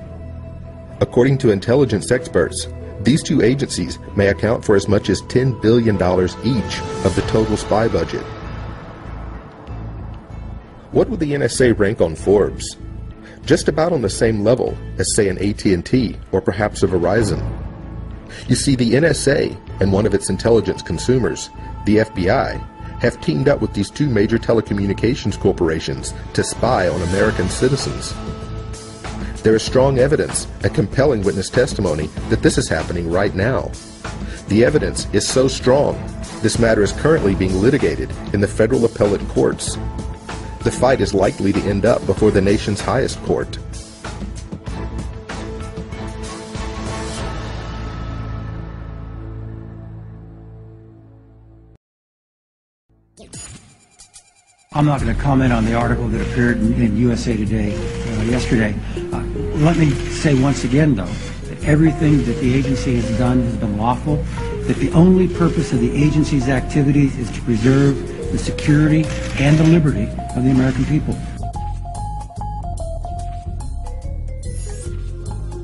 According to intelligence experts, these two agencies may account for as much as $10 billion each of the total spy budget. What would the NSA rank on Forbes? Just about on the same level as, say, an AT&T or perhaps a Verizon. You see, the NSA and one of its intelligence consumers, the FBI, have teamed up with these two major telecommunications corporations to spy on American citizens. There is strong evidence and compelling witness testimony that this is happening right now. The evidence is so strong, this matter is currently being litigated in the federal appellate courts. The fight is likely to end up before the nation's highest court. I'm not going to comment on the article that appeared in USA Today yesterday. Let me say once again, though, that everything that the agency has done has been lawful, that the only purpose of the agency's activities is to preserve the security and the liberty of the American people.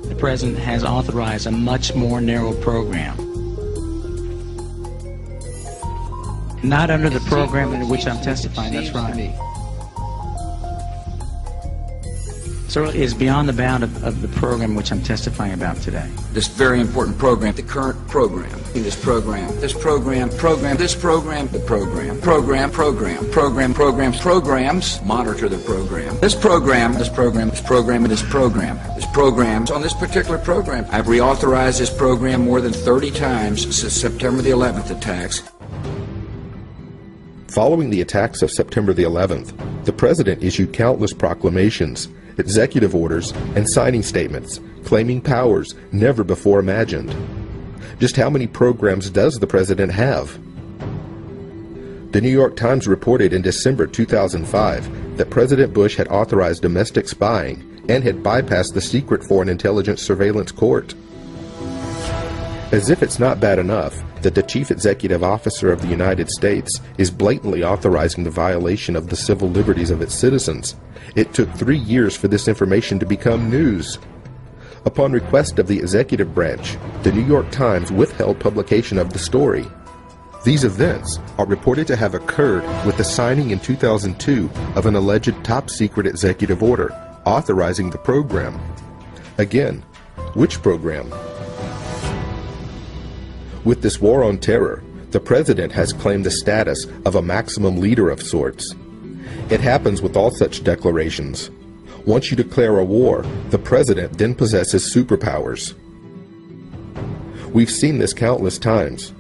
The President has authorized a much more narrow program. Not under the program in which I'm testifying, that's right. So it is beyond the bound of the program which I'm testifying about today. This very important program, the current program, this program, this program, this program, the program, programs, monitor the program, this program, this program, this program, and this program, this program. On this particular program, I've reauthorized this program more than 30 times since September the 11th attacks. Following the attacks of September the 11th, the President issued countless proclamations, executive orders, and signing statements, claiming powers never before imagined. Just how many programs does the President have? The New York Times reported in December 2005 that President Bush had authorized domestic spying and had bypassed the secret Foreign Intelligence Surveillance Court. As if it's not bad enough that the Chief Executive Officer of the United States is blatantly authorizing the violation of the civil liberties of its citizens, it took 3 years for this information to become news. Upon request of the executive branch, the New York Times withheld publication of the story. These events are reported to have occurred with the signing in 2002 of an alleged top-secret executive order authorizing the program. Again, which program? With this war on terror, the president has claimed the status of a maximum leader of sorts. It happens with all such declarations. Once you declare a war, the president then possesses superpowers. We've seen this countless times.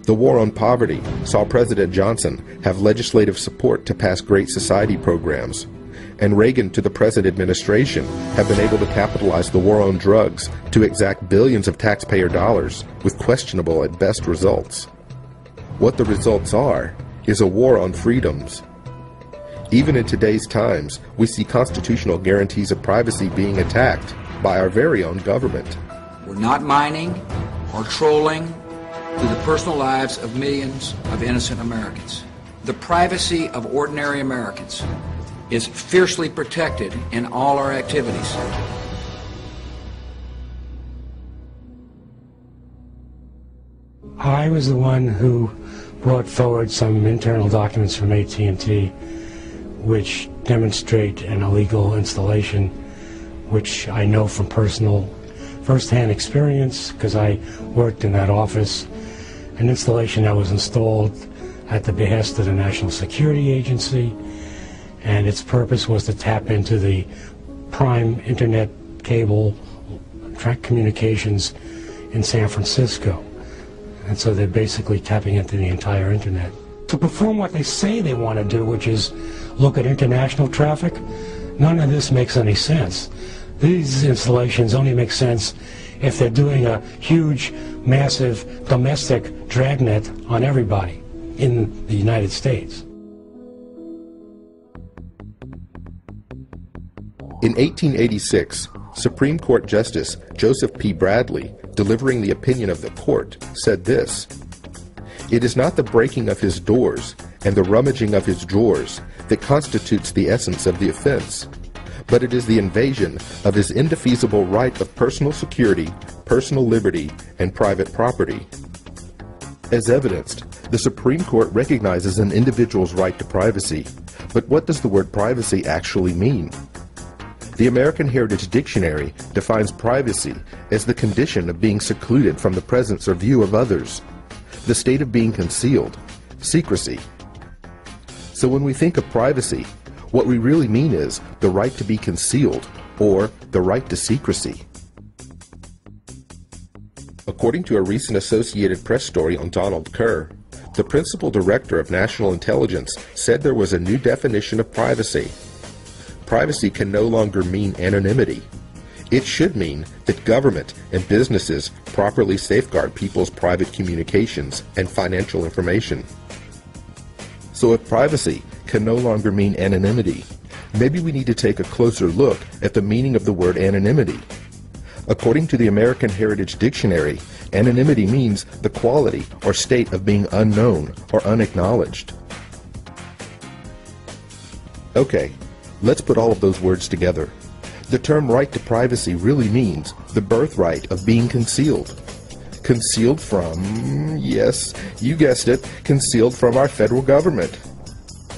The war on poverty saw President Johnson have legislative support to pass Great Society programs, and Reagan to the present administration have been able to capitalize the war on drugs to exact billions of taxpayer dollars with questionable at best results. What the results are is a war on freedoms. Even in today's times, we see constitutional guarantees of privacy being attacked by our very own government. We're not mining or trolling through the personal lives of millions of innocent Americans. The privacy of ordinary Americans is fiercely protected in all our activities. I was the one who brought forward some internal documents from AT&T which demonstrate an illegal installation, which I know from first-hand experience because I worked in that office. An installation that was installed at the behest of the National Security Agency, and its purpose was to tap into the prime internet cable track communications in San Francisco. And so they're basically tapping into the entire internet. To perform what they say they want to do, which is look at international traffic, none of this makes any sense. These installations only make sense if they're doing a huge, massive domestic dragnet on everybody in the United States. In 1886, Supreme Court Justice Joseph P. Bradley, delivering the opinion of the court, said this: "It is not the breaking of his doors and the rummaging of his drawers that constitutes the essence of the offense, but it is the invasion of his indefeasible right of personal security, personal liberty, and private property." As evidenced, the Supreme Court recognizes an individual's right to privacy, but what does the word privacy actually mean? The American Heritage Dictionary defines privacy as the condition of being secluded from the presence or view of others, the state of being concealed, secrecy. So when we think of privacy, what we really mean is the right to be concealed, or the right to secrecy. According to a recent Associated Press story on Donald Kerr, the principal director of national intelligence said there was a new definition of privacy. Privacy can no longer mean anonymity. It should mean that government and businesses properly safeguard people's private communications and financial information. So if privacy can no longer mean anonymity, maybe we need to take a closer look at the meaning of the word anonymity. According to the American Heritage Dictionary, anonymity means the quality or state of being unknown or unacknowledged. Okay, let's put all of those words together. The term right to privacy really means the birthright of being concealed. Concealed from, yes, you guessed it, concealed from our federal government.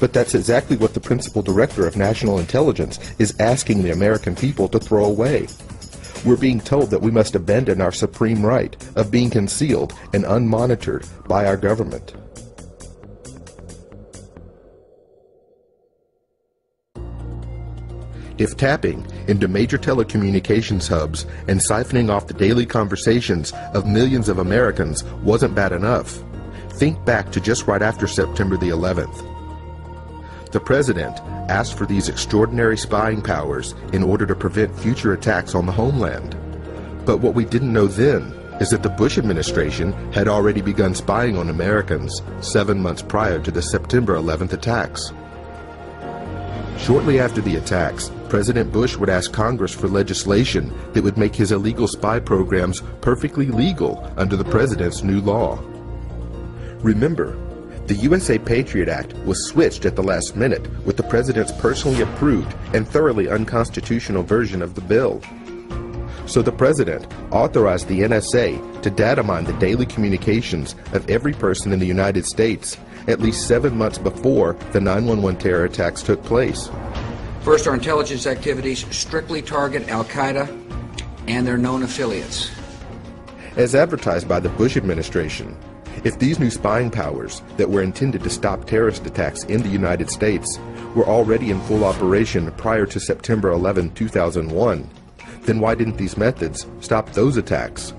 But that's exactly what the principal director of national intelligence is asking the American people to throw away. We're being told that we must abandon our supreme right of being concealed and unmonitored by our government. If tapping into major telecommunications hubs and siphoning off the daily conversations of millions of Americans wasn't bad enough, think back to just right after September the 11th. The president asked for these extraordinary spying powers in order to prevent future attacks on the homeland. But what we didn't know then is that the Bush administration had already begun spying on Americans 7 months prior to the September 11th attacks. Shortly after the attacks, President Bush would ask Congress for legislation that would make his illegal spy programs perfectly legal under the president's new law. Remember, the USA Patriot Act was switched at the last minute with the president's personally approved and thoroughly unconstitutional version of the bill. So the president authorized the NSA to data mine the daily communications of every person in the United States at least 7 months before the 9/11 terror attacks took place. First, our intelligence activities strictly target Al-Qaeda and their known affiliates. As advertised by the Bush administration, if these new spying powers that were intended to stop terrorist attacks in the United States were already in full operation prior to September 11, 2001, then why didn't these methods stop those attacks?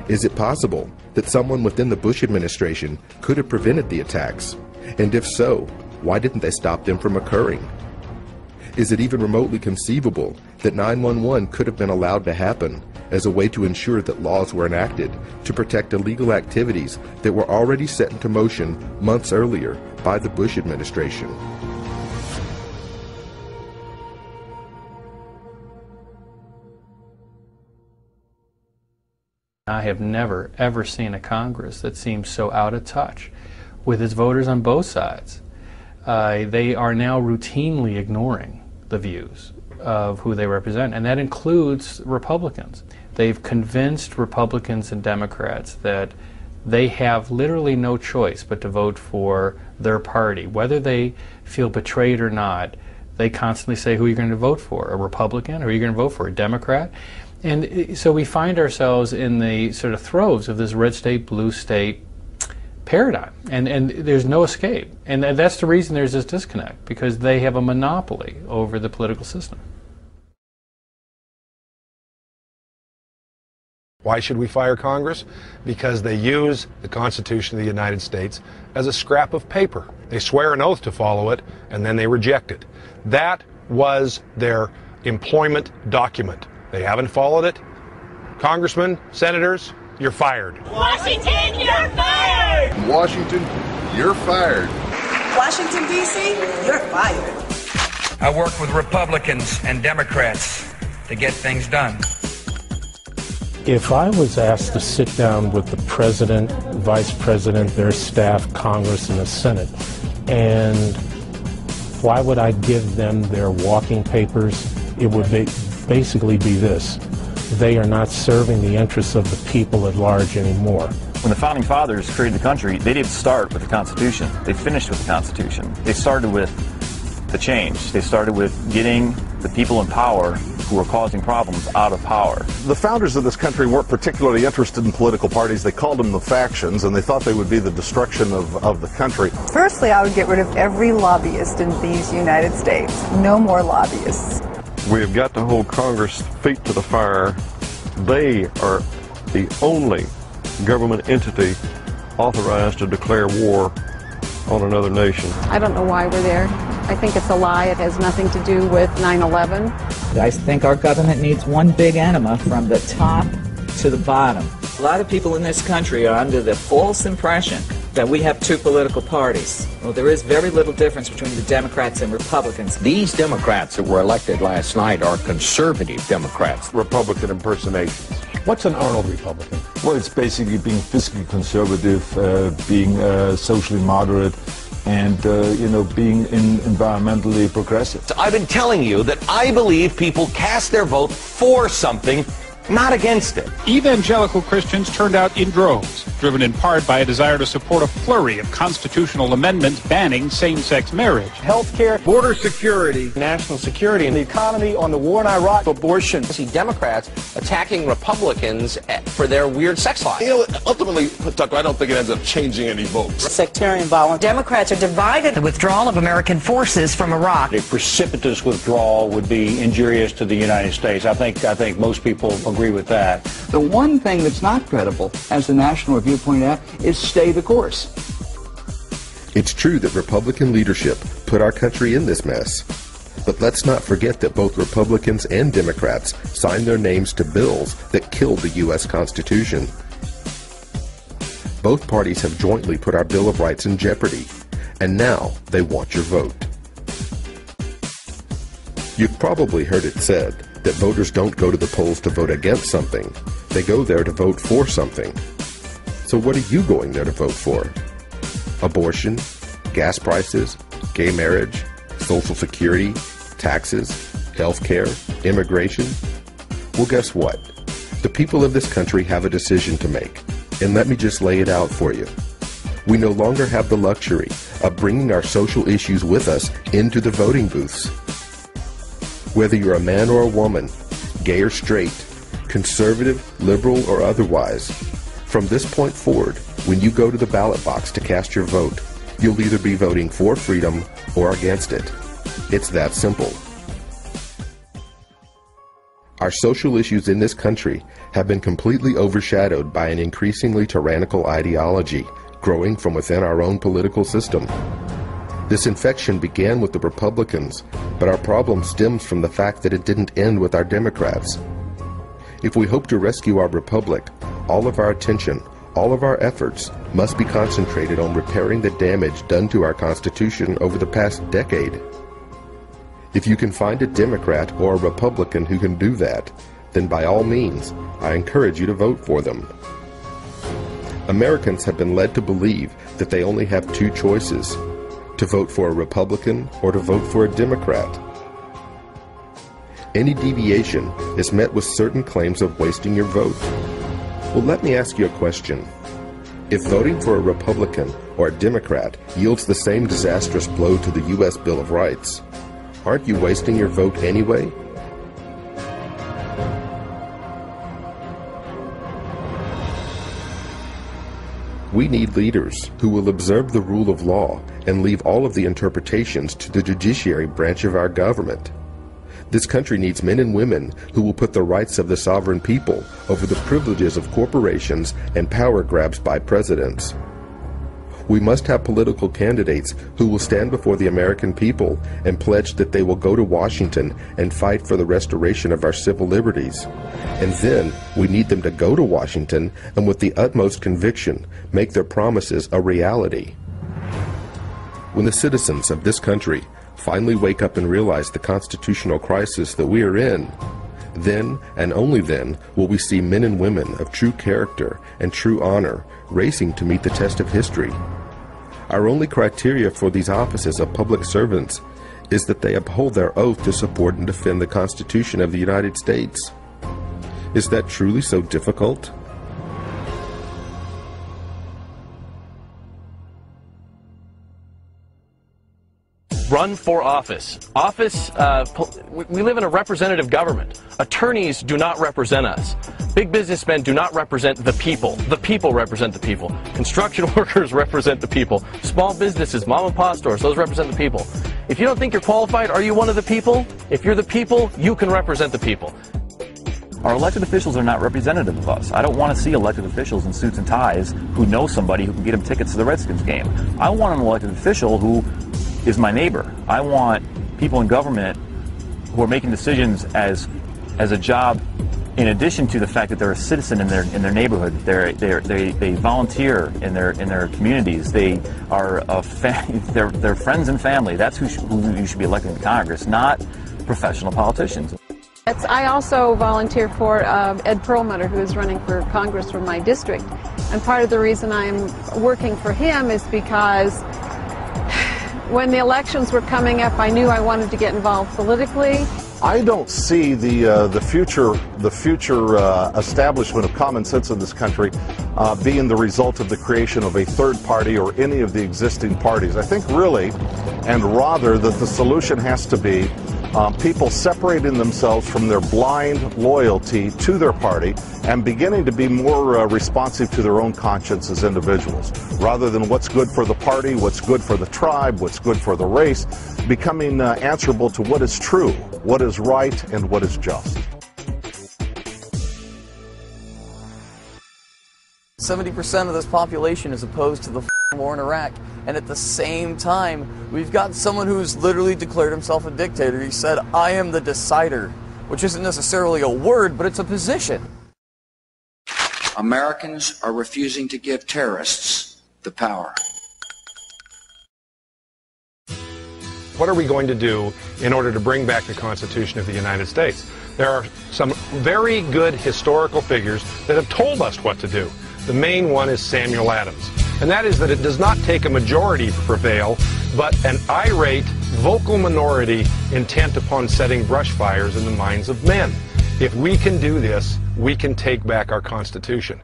Is it possible that someone within the Bush administration could have prevented the attacks? And if so, why didn't they stop them from occurring? Is it even remotely conceivable that 9/11 could have been allowed to happen as a way to ensure that laws were enacted to protect illegal activities that were already set into motion months earlier by the Bush administration? I have never, ever seen a Congress that seems so out of touch with its voters on both sides. They are now routinely ignoring the views of who they represent, and that includes Republicans. They've convinced Republicans and Democrats that they have literally no choice but to vote for their party. Whether they feel betrayed or not, they constantly say, who are you going to vote for? A Republican? Or are you going to vote for a Democrat? And so we find ourselves in the sort of throes of this red state, blue state paradigm, and there's no escape. And that's the reason there's this disconnect, because they have a monopoly over the political system. Why should we fire Congress? Because they use the Constitution of the United States as a scrap of paper. They swear an oath to follow it, and then they reject it. That was their employment document. They haven't followed it. Congressmen, senators, you're fired. Washington, you're fired! Washington, you're fired. Washington, D.C., you're fired. I work with Republicans and Democrats to get things done. If I was asked to sit down with the president, vice president, their staff, Congress, and the Senate, and why would I give them their walking papers? It would basically be this: they are not serving the interests of the people at large anymore. When the Founding Fathers created the country, they didn't start with the Constitution. They finished with the Constitution. They started with the change. They started with getting the people in power who were causing problems out of power. The founders of this country weren't particularly interested in political parties. They called them the factions, and they thought they would be the destruction of the country. Firstly, I would get rid of every lobbyist in these United States. No more lobbyists. We have got to hold Congress' feet to the fire. They are the only government entity authorized to declare war on another nation. I don't know why we're there. I think it's a lie. It has nothing to do with 9/11. I think our government needs one big enema from the top to the bottom. A lot of people in this country are under the false impression that we have two political parties. Well, there is very little difference between the Democrats and Republicans. These Democrats that were elected last night are conservative Democrats. Republican impersonations. What's an Arnold Republican? Well, it's basically being fiscally conservative, being socially moderate, and being environmentally progressive. I've been telling you that I believe people cast their vote for something, not against it. Evangelical Christians turned out in droves, driven in part by a desire to support a flurry of constitutional amendments banning same-sex marriage. Healthcare, border security, national security, and the economy, on the war in Iraq, abortion. I see Democrats attacking Republicans for their weird sex life. Ultimately, Tucker, I don't think it ends up changing any votes. Sectarian violence. Democrats are divided. The withdrawal of American forces from Iraq. A precipitous withdrawal would be injurious to the United States. I think most people agree with that. The one thing that's not credible, as the National Review pointed out, is stay the course. It's true that Republican leadership put our country in this mess. But let's not forget that both Republicans and Democrats signed their names to bills that killed the U.S. Constitution. Both parties have jointly put our Bill of Rights in jeopardy, and now they want your vote. You've probably heard it said that voters don't go to the polls to vote against something. They go there to vote for something. So what are you going there to vote for? Abortion, gas prices, gay marriage, Social Security, taxes, health care, immigration? Well, guess what? The people of this country have a decision to make, and let me just lay it out for you. We no longer have the luxury of bringing our social issues with us into the voting booths. Whether you're a man or a woman, gay or straight, conservative, liberal, or otherwise, from this point forward, when you go to the ballot box to cast your vote, you'll either be voting for freedom or against it. It's that simple. Our social issues in this country have been completely overshadowed by an increasingly tyrannical ideology growing from within our own political system. This infection began with the Republicans, but our problem stems from the fact that it didn't end with our Democrats. If we hope to rescue our republic, all of our attention, all of our efforts must be concentrated on repairing the damage done to our Constitution over the past decade. If you can find a Democrat or a Republican who can do that, then by all means, I encourage you to vote for them. Americans have been led to believe that they only have two choices, to vote for a Republican or to vote for a Democrat. Any deviation is met with certain claims of wasting your vote. Well, let me ask you a question. If voting for a Republican or a Democrat yields the same disastrous blow to the U.S. Bill of Rights, aren't you wasting your vote anyway? We need leaders who will observe the rule of law and leave all of the interpretations to the judiciary branch of our government. This country needs men and women who will put the rights of the sovereign people over the privileges of corporations and power grabs by presidents. We must have political candidates who will stand before the American people and pledge that they will go to Washington and fight for the restoration of our civil liberties. And then we need them to go to Washington and with the utmost conviction make their promises a reality. When the citizens of this country finally wake up and realize the constitutional crisis that we are in, then and only then will we see men and women of true character and true honor racing to meet the test of history. Our only criteria for these offices of public servants is that they uphold their oath to support and defend the Constitution of the United States. Is that truly so difficult? Run for office. We live in a representative government. Attorneys do not represent us. Big businessmen do not represent the people. The people represent the people. Construction workers represent the people. Small businesses, mom and pop stores, those represent the people. If you don't think you're qualified, are you one of the people? If you're the people, you can represent the people. Our elected officials are not representative of us. I don't want to see elected officials in suits and ties who know somebody who can get them tickets to the Redskins game. I want an elected official who is my neighbor. I want people in government who are making decisions as a job, in addition to the fact that they're a citizen in their neighborhood. They volunteer in their communities. They are they're friends and family. That's who you should be elected to Congress, not professional politicians. I also volunteer for Ed Perlmutter, who is running for Congress from my district. And part of the reason I'm working for him is because when the elections were coming up, I knew I wanted to get involved politically. I don't see the future establishment of common sense in this country being the result of the creation of a third party or any of the existing parties. I think really, and rather, that the solution has to be people separating themselves from their blind loyalty to their party and beginning to be more responsive to their own conscience as individuals, rather than what's good for the party, what's good for the tribe, what's good for the race, becoming answerable to what is true, what is right, and what is just. 70% of this population is opposed to the war in Iraq, and at the same time, we've got someone who's literally declared himself a dictator. He said, "I am the decider," which isn't necessarily a word, but it's a position. Americans are refusing to give terrorists the power. What are we going to do in order to bring back the Constitution of the United States? There are some very good historical figures that have told us what to do. The main one is Samuel Adams, and that is that it does not take a majority to prevail, but an irate, vocal minority intent upon setting brush fires in the minds of men. If we can do this, we can take back our Constitution.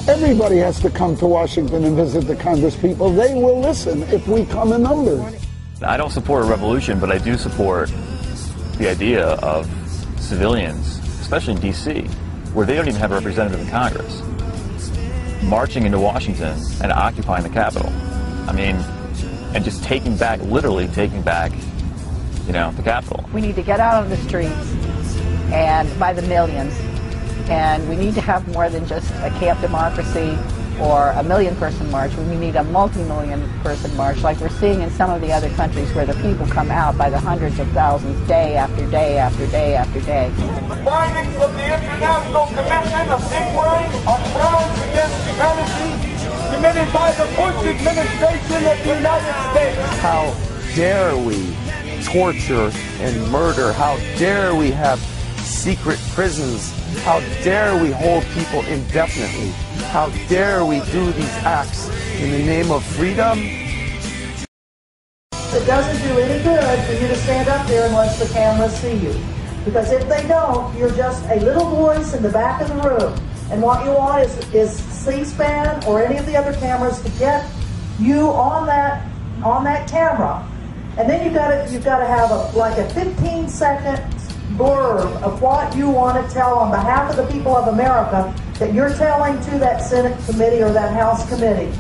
Everybody has to come to Washington and visit the Congress people. They will listen if we come in numbers. I don't support a revolution, but I do support the idea of civilians, especially in D.C., where they don't even have a representative in Congress, marching into Washington and occupying the Capitol. I mean, and just taking back, literally taking back, you know, the Capitol. We need to get out on the streets and by the millions. And we need to have more than just a Camp Democracy or a million-person march. We need a multi-million-person march like we're seeing in some of the other countries where the people come out by the hundreds of thousands day after day after day after day. The findings of the International Commission of Inquiry on crimes against humanity committed by the Bush administration of the United States. How dare we torture and murder? How dare we have secret prisons? How dare we hold people indefinitely? How dare we do these acts in the name of freedom? It doesn't do any good for you to stand up there unless the cameras see you. Because if they don't, you're just a little voice in the back of the room. And what you want is C-SPAN or any of the other cameras to get you on that camera. And then you've got to have like a 15-second blurb of what you want to tell on behalf of the people of America that you're telling to that Senate committee or that House committee.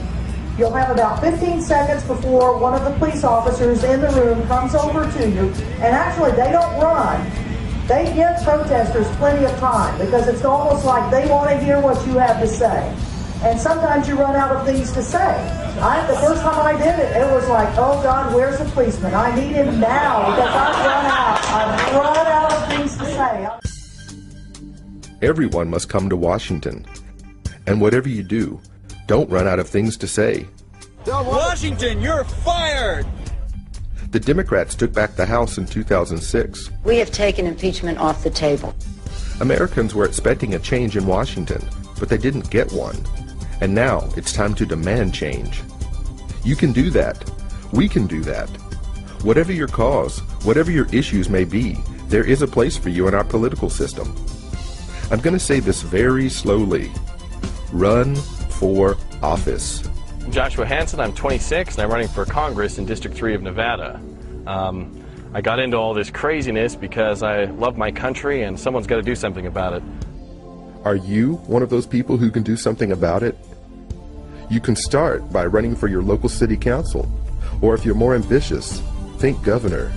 You'll have about 15 seconds before one of the police officers in the room comes over to you, and actually they don't run. They give protesters plenty of time because it's almost like they want to hear what you have to say. And sometimes you run out of things to say. The first time I did it, it was like, oh God, where's the policeman? I need him now because I've run out. I've run out of things to say. Everyone must come to Washington. And whatever you do, don't run out of things to say. Washington, you're fired! The Democrats took back the House in 2006. We have taken impeachment off the table. Americans were expecting a change in Washington, but they didn't get one. And now it's time to demand change. You can do that. We can do that. Whatever your cause, whatever your issues may be, there is a place for you in our political system. I'm going to say this very slowly. Run for office. I'm Joshua Hansen. I'm 26 and I'm running for Congress in District 3 of Nevada. I got into all this craziness because I love my country and someone's got to do something about it. Are you one of those people who can do something about it? You can start by running for your local city council, or if you're more ambitious, think governor,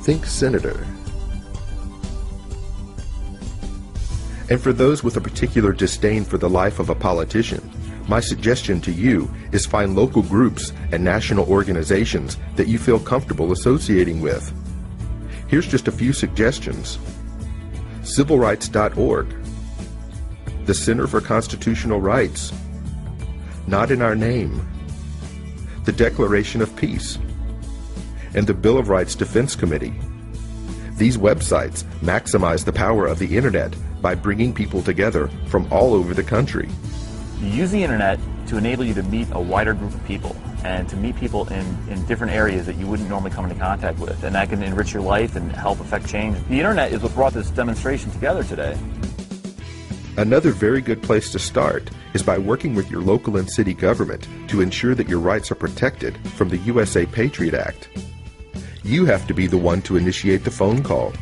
think senator. And for those with a particular disdain for the life of a politician, my suggestion to you is find local groups and national organizations that you feel comfortable associating with. Here's just a few suggestions. Civilrights.org, the Center for Constitutional Rights, Not in Our Name, the Declaration of Peace, and the Bill of Rights Defense Committee. These websites maximize the power of the internet by bringing people together from all over the country. You use the internet to enable you to meet a wider group of people and to meet people in different areas that you wouldn't normally come into contact with, and that can enrich your life and help affect change. The internet is what brought this demonstration together today. Another very good place to start is by working with your local and city government to ensure that your rights are protected from the USA Patriot Act. You have to be the one to initiate the phone call.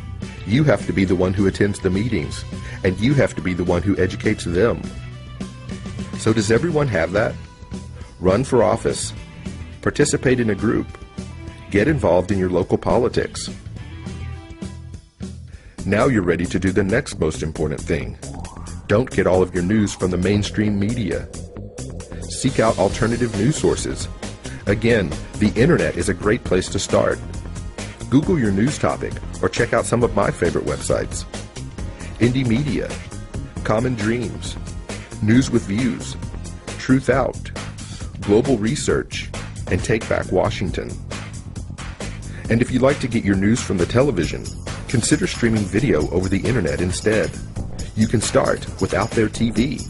You have to be the one who attends the meetings. And you have to be the one who educates them. So does everyone have that? Run for office. Participate in a group. Get involved in your local politics. Now you're ready to do the next most important thing. Don't get all of your news from the mainstream media. Seek out alternative news sources. Again, the internet is a great place to start. Google your news topic or check out some of my favorite websites. Indie Media, Common Dreams, News with Views, Truth Out, Global Research, and Take Back Washington. And if you like to get your news from the television, consider streaming video over the internet instead. You can start with Out There TV.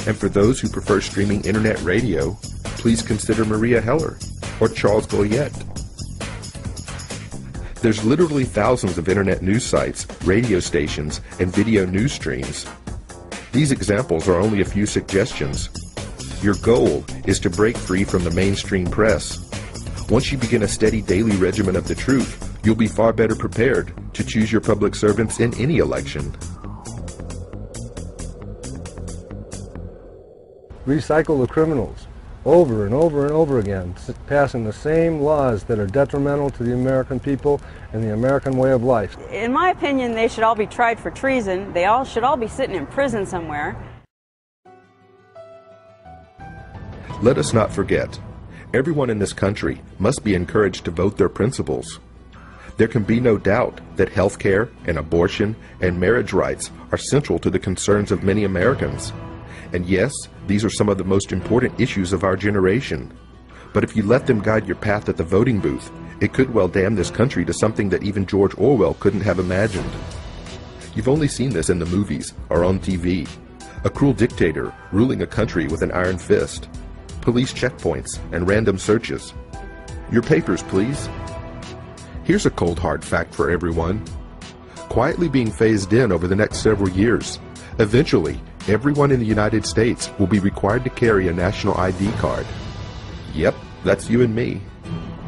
And for those who prefer streaming internet radio, please consider Maria Heller or Charles Goyette. There's literally thousands of internet news sites, radio stations, and video news streams. These examples are only a few suggestions. Your goal is to break free from the mainstream press. Once you begin a steady daily regimen of the truth, you'll be far better prepared to choose your public servants in any election. Recycle the criminals over and over and over again, passing the same laws that are detrimental to the American people and the American way of life. In my opinion, they should all be tried for treason. They should all be sitting in prison somewhere. Let us not forget, everyone in this country must be encouraged to vote their principles. There can be no doubt that health care and abortion and marriage rights are central to the concerns of many Americans. And yes, these are some of the most important issues of our generation. But if you let them guide your path at the voting booth, it could well damn this country to something that even George Orwell couldn't have imagined. You've only seen this in the movies or on TV. A cruel dictator ruling a country with an iron fist. Police checkpoints and random searches. Your papers, please. Here's a cold hard fact for everyone. Quietly being phased in over the next several years, eventually, everyone in the United States will be required to carry a national ID card. Yep, that's you and me.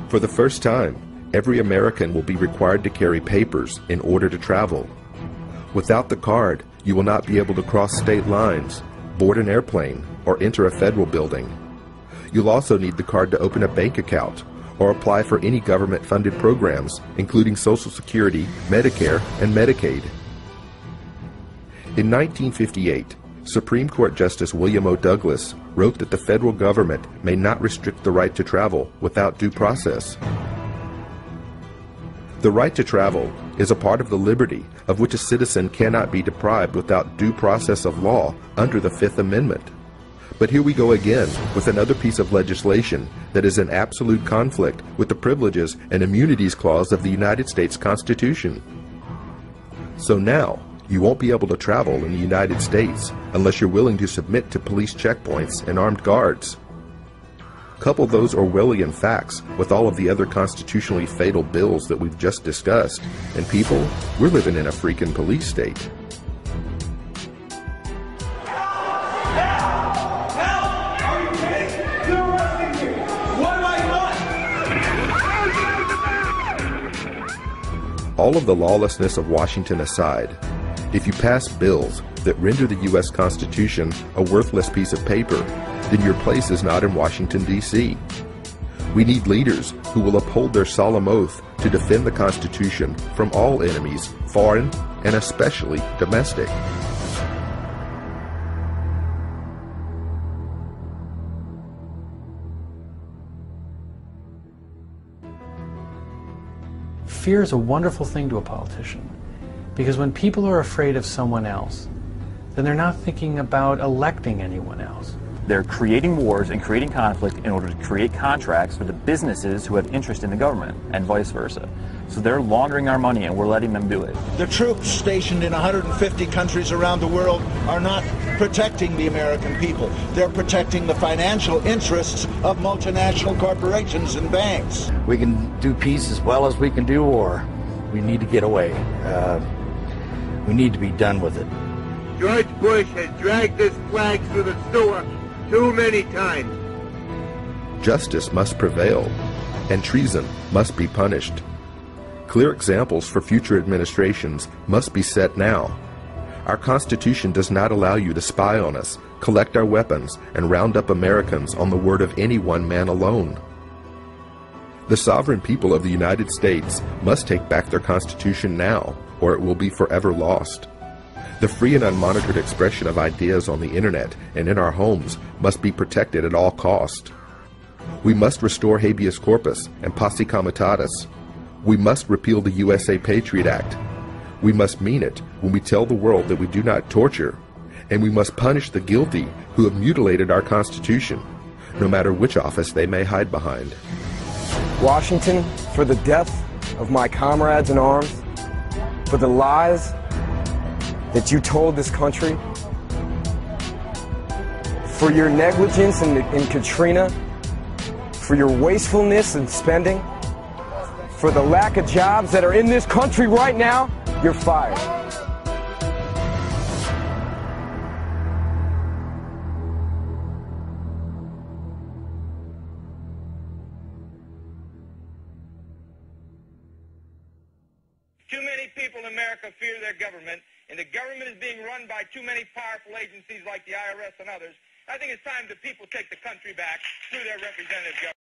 For the first time, every American will be required to carry papers in order to travel. Without the card, you will not be able to cross state lines, board an airplane, or enter a federal building. You'll also need the card to open a bank account or apply for any government-funded programs, including Social Security, Medicare, and Medicaid. In 1958, Supreme Court Justice William O. Douglas wrote that the federal government may not restrict the right to travel without due process. The right to travel is a part of the liberty of which a citizen cannot be deprived without due process of law under the Fifth Amendment. But here we go again with another piece of legislation that is in absolute conflict with the Privileges and Immunities Clause of the United States Constitution. So now, you won't be able to travel in the United States unless you're willing to submit to police checkpoints and armed guards. Couple those Orwellian facts with all of the other constitutionally fatal bills that we've just discussed, and people, we're living in a freaking police state. All of the lawlessness of Washington aside, if you pass bills that render the U.S. Constitution a worthless piece of paper, then your place is not in Washington, D.C. We need leaders who will uphold their solemn oath to defend the Constitution from all enemies, foreign and especially domestic. Fear is a wonderful thing to a politician, because when people are afraid of someone else, then they're not thinking about electing anyone else. They're creating wars and creating conflict in order to create contracts for the businesses who have interest in the government, and vice versa. So they're laundering our money and we're letting them do it. The troops stationed in 150 countries around the world are not protecting the American people. They're protecting the financial interests of multinational corporations and banks. We can do peace as well as we can do war. We need to get away. We need to be done with it. George Bush has dragged this flag through the sewer too many times. Justice must prevail, and treason must be punished. Clear examples for future administrations must be set now. Our Constitution does not allow you to spy on us, collect our weapons, and round up Americans on the word of any one man alone. The sovereign people of the United States must take back their Constitution now, or it will be forever lost. The free and unmonitored expression of ideas on the internet and in our homes must be protected at all cost. We must restore habeas corpus and posse comitatus. We must repeal the USA Patriot Act. We must mean it when we tell the world that we do not torture, and we must punish the guilty who have mutilated our Constitution, no matter which office they may hide behind. Washington, for the death of my comrades in arms, for the lies that you told this country, for your negligence in Katrina, for your wastefulness in spending, for the lack of jobs that are in this country right now, you're fired. Too many people in America fear their government, and the government is being run by too many powerful agencies like the IRS and others. I think it's time the people take the country back through their representative government.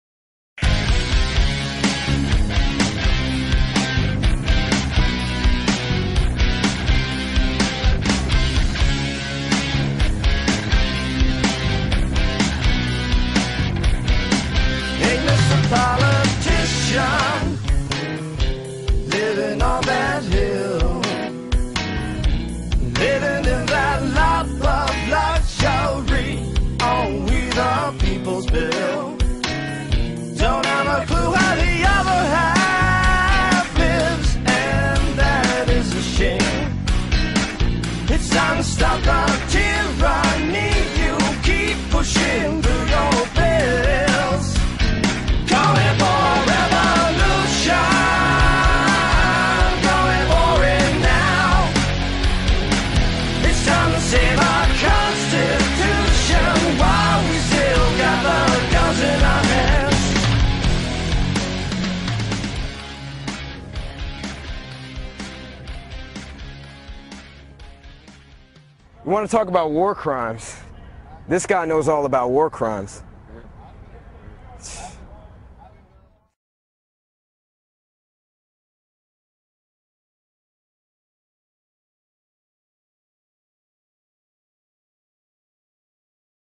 Hey, Mr. Politician, living on that hill, living in that life of luxury, on we the people's bill. Don't have a clue how the other half lives, and that is a shame. It's time to stop the tyranny. You keep pushing through your bills, calling for revolution. Save our Constitution while we still got the guns in our hands. You want to talk about war crimes? This guy knows all about war crimes.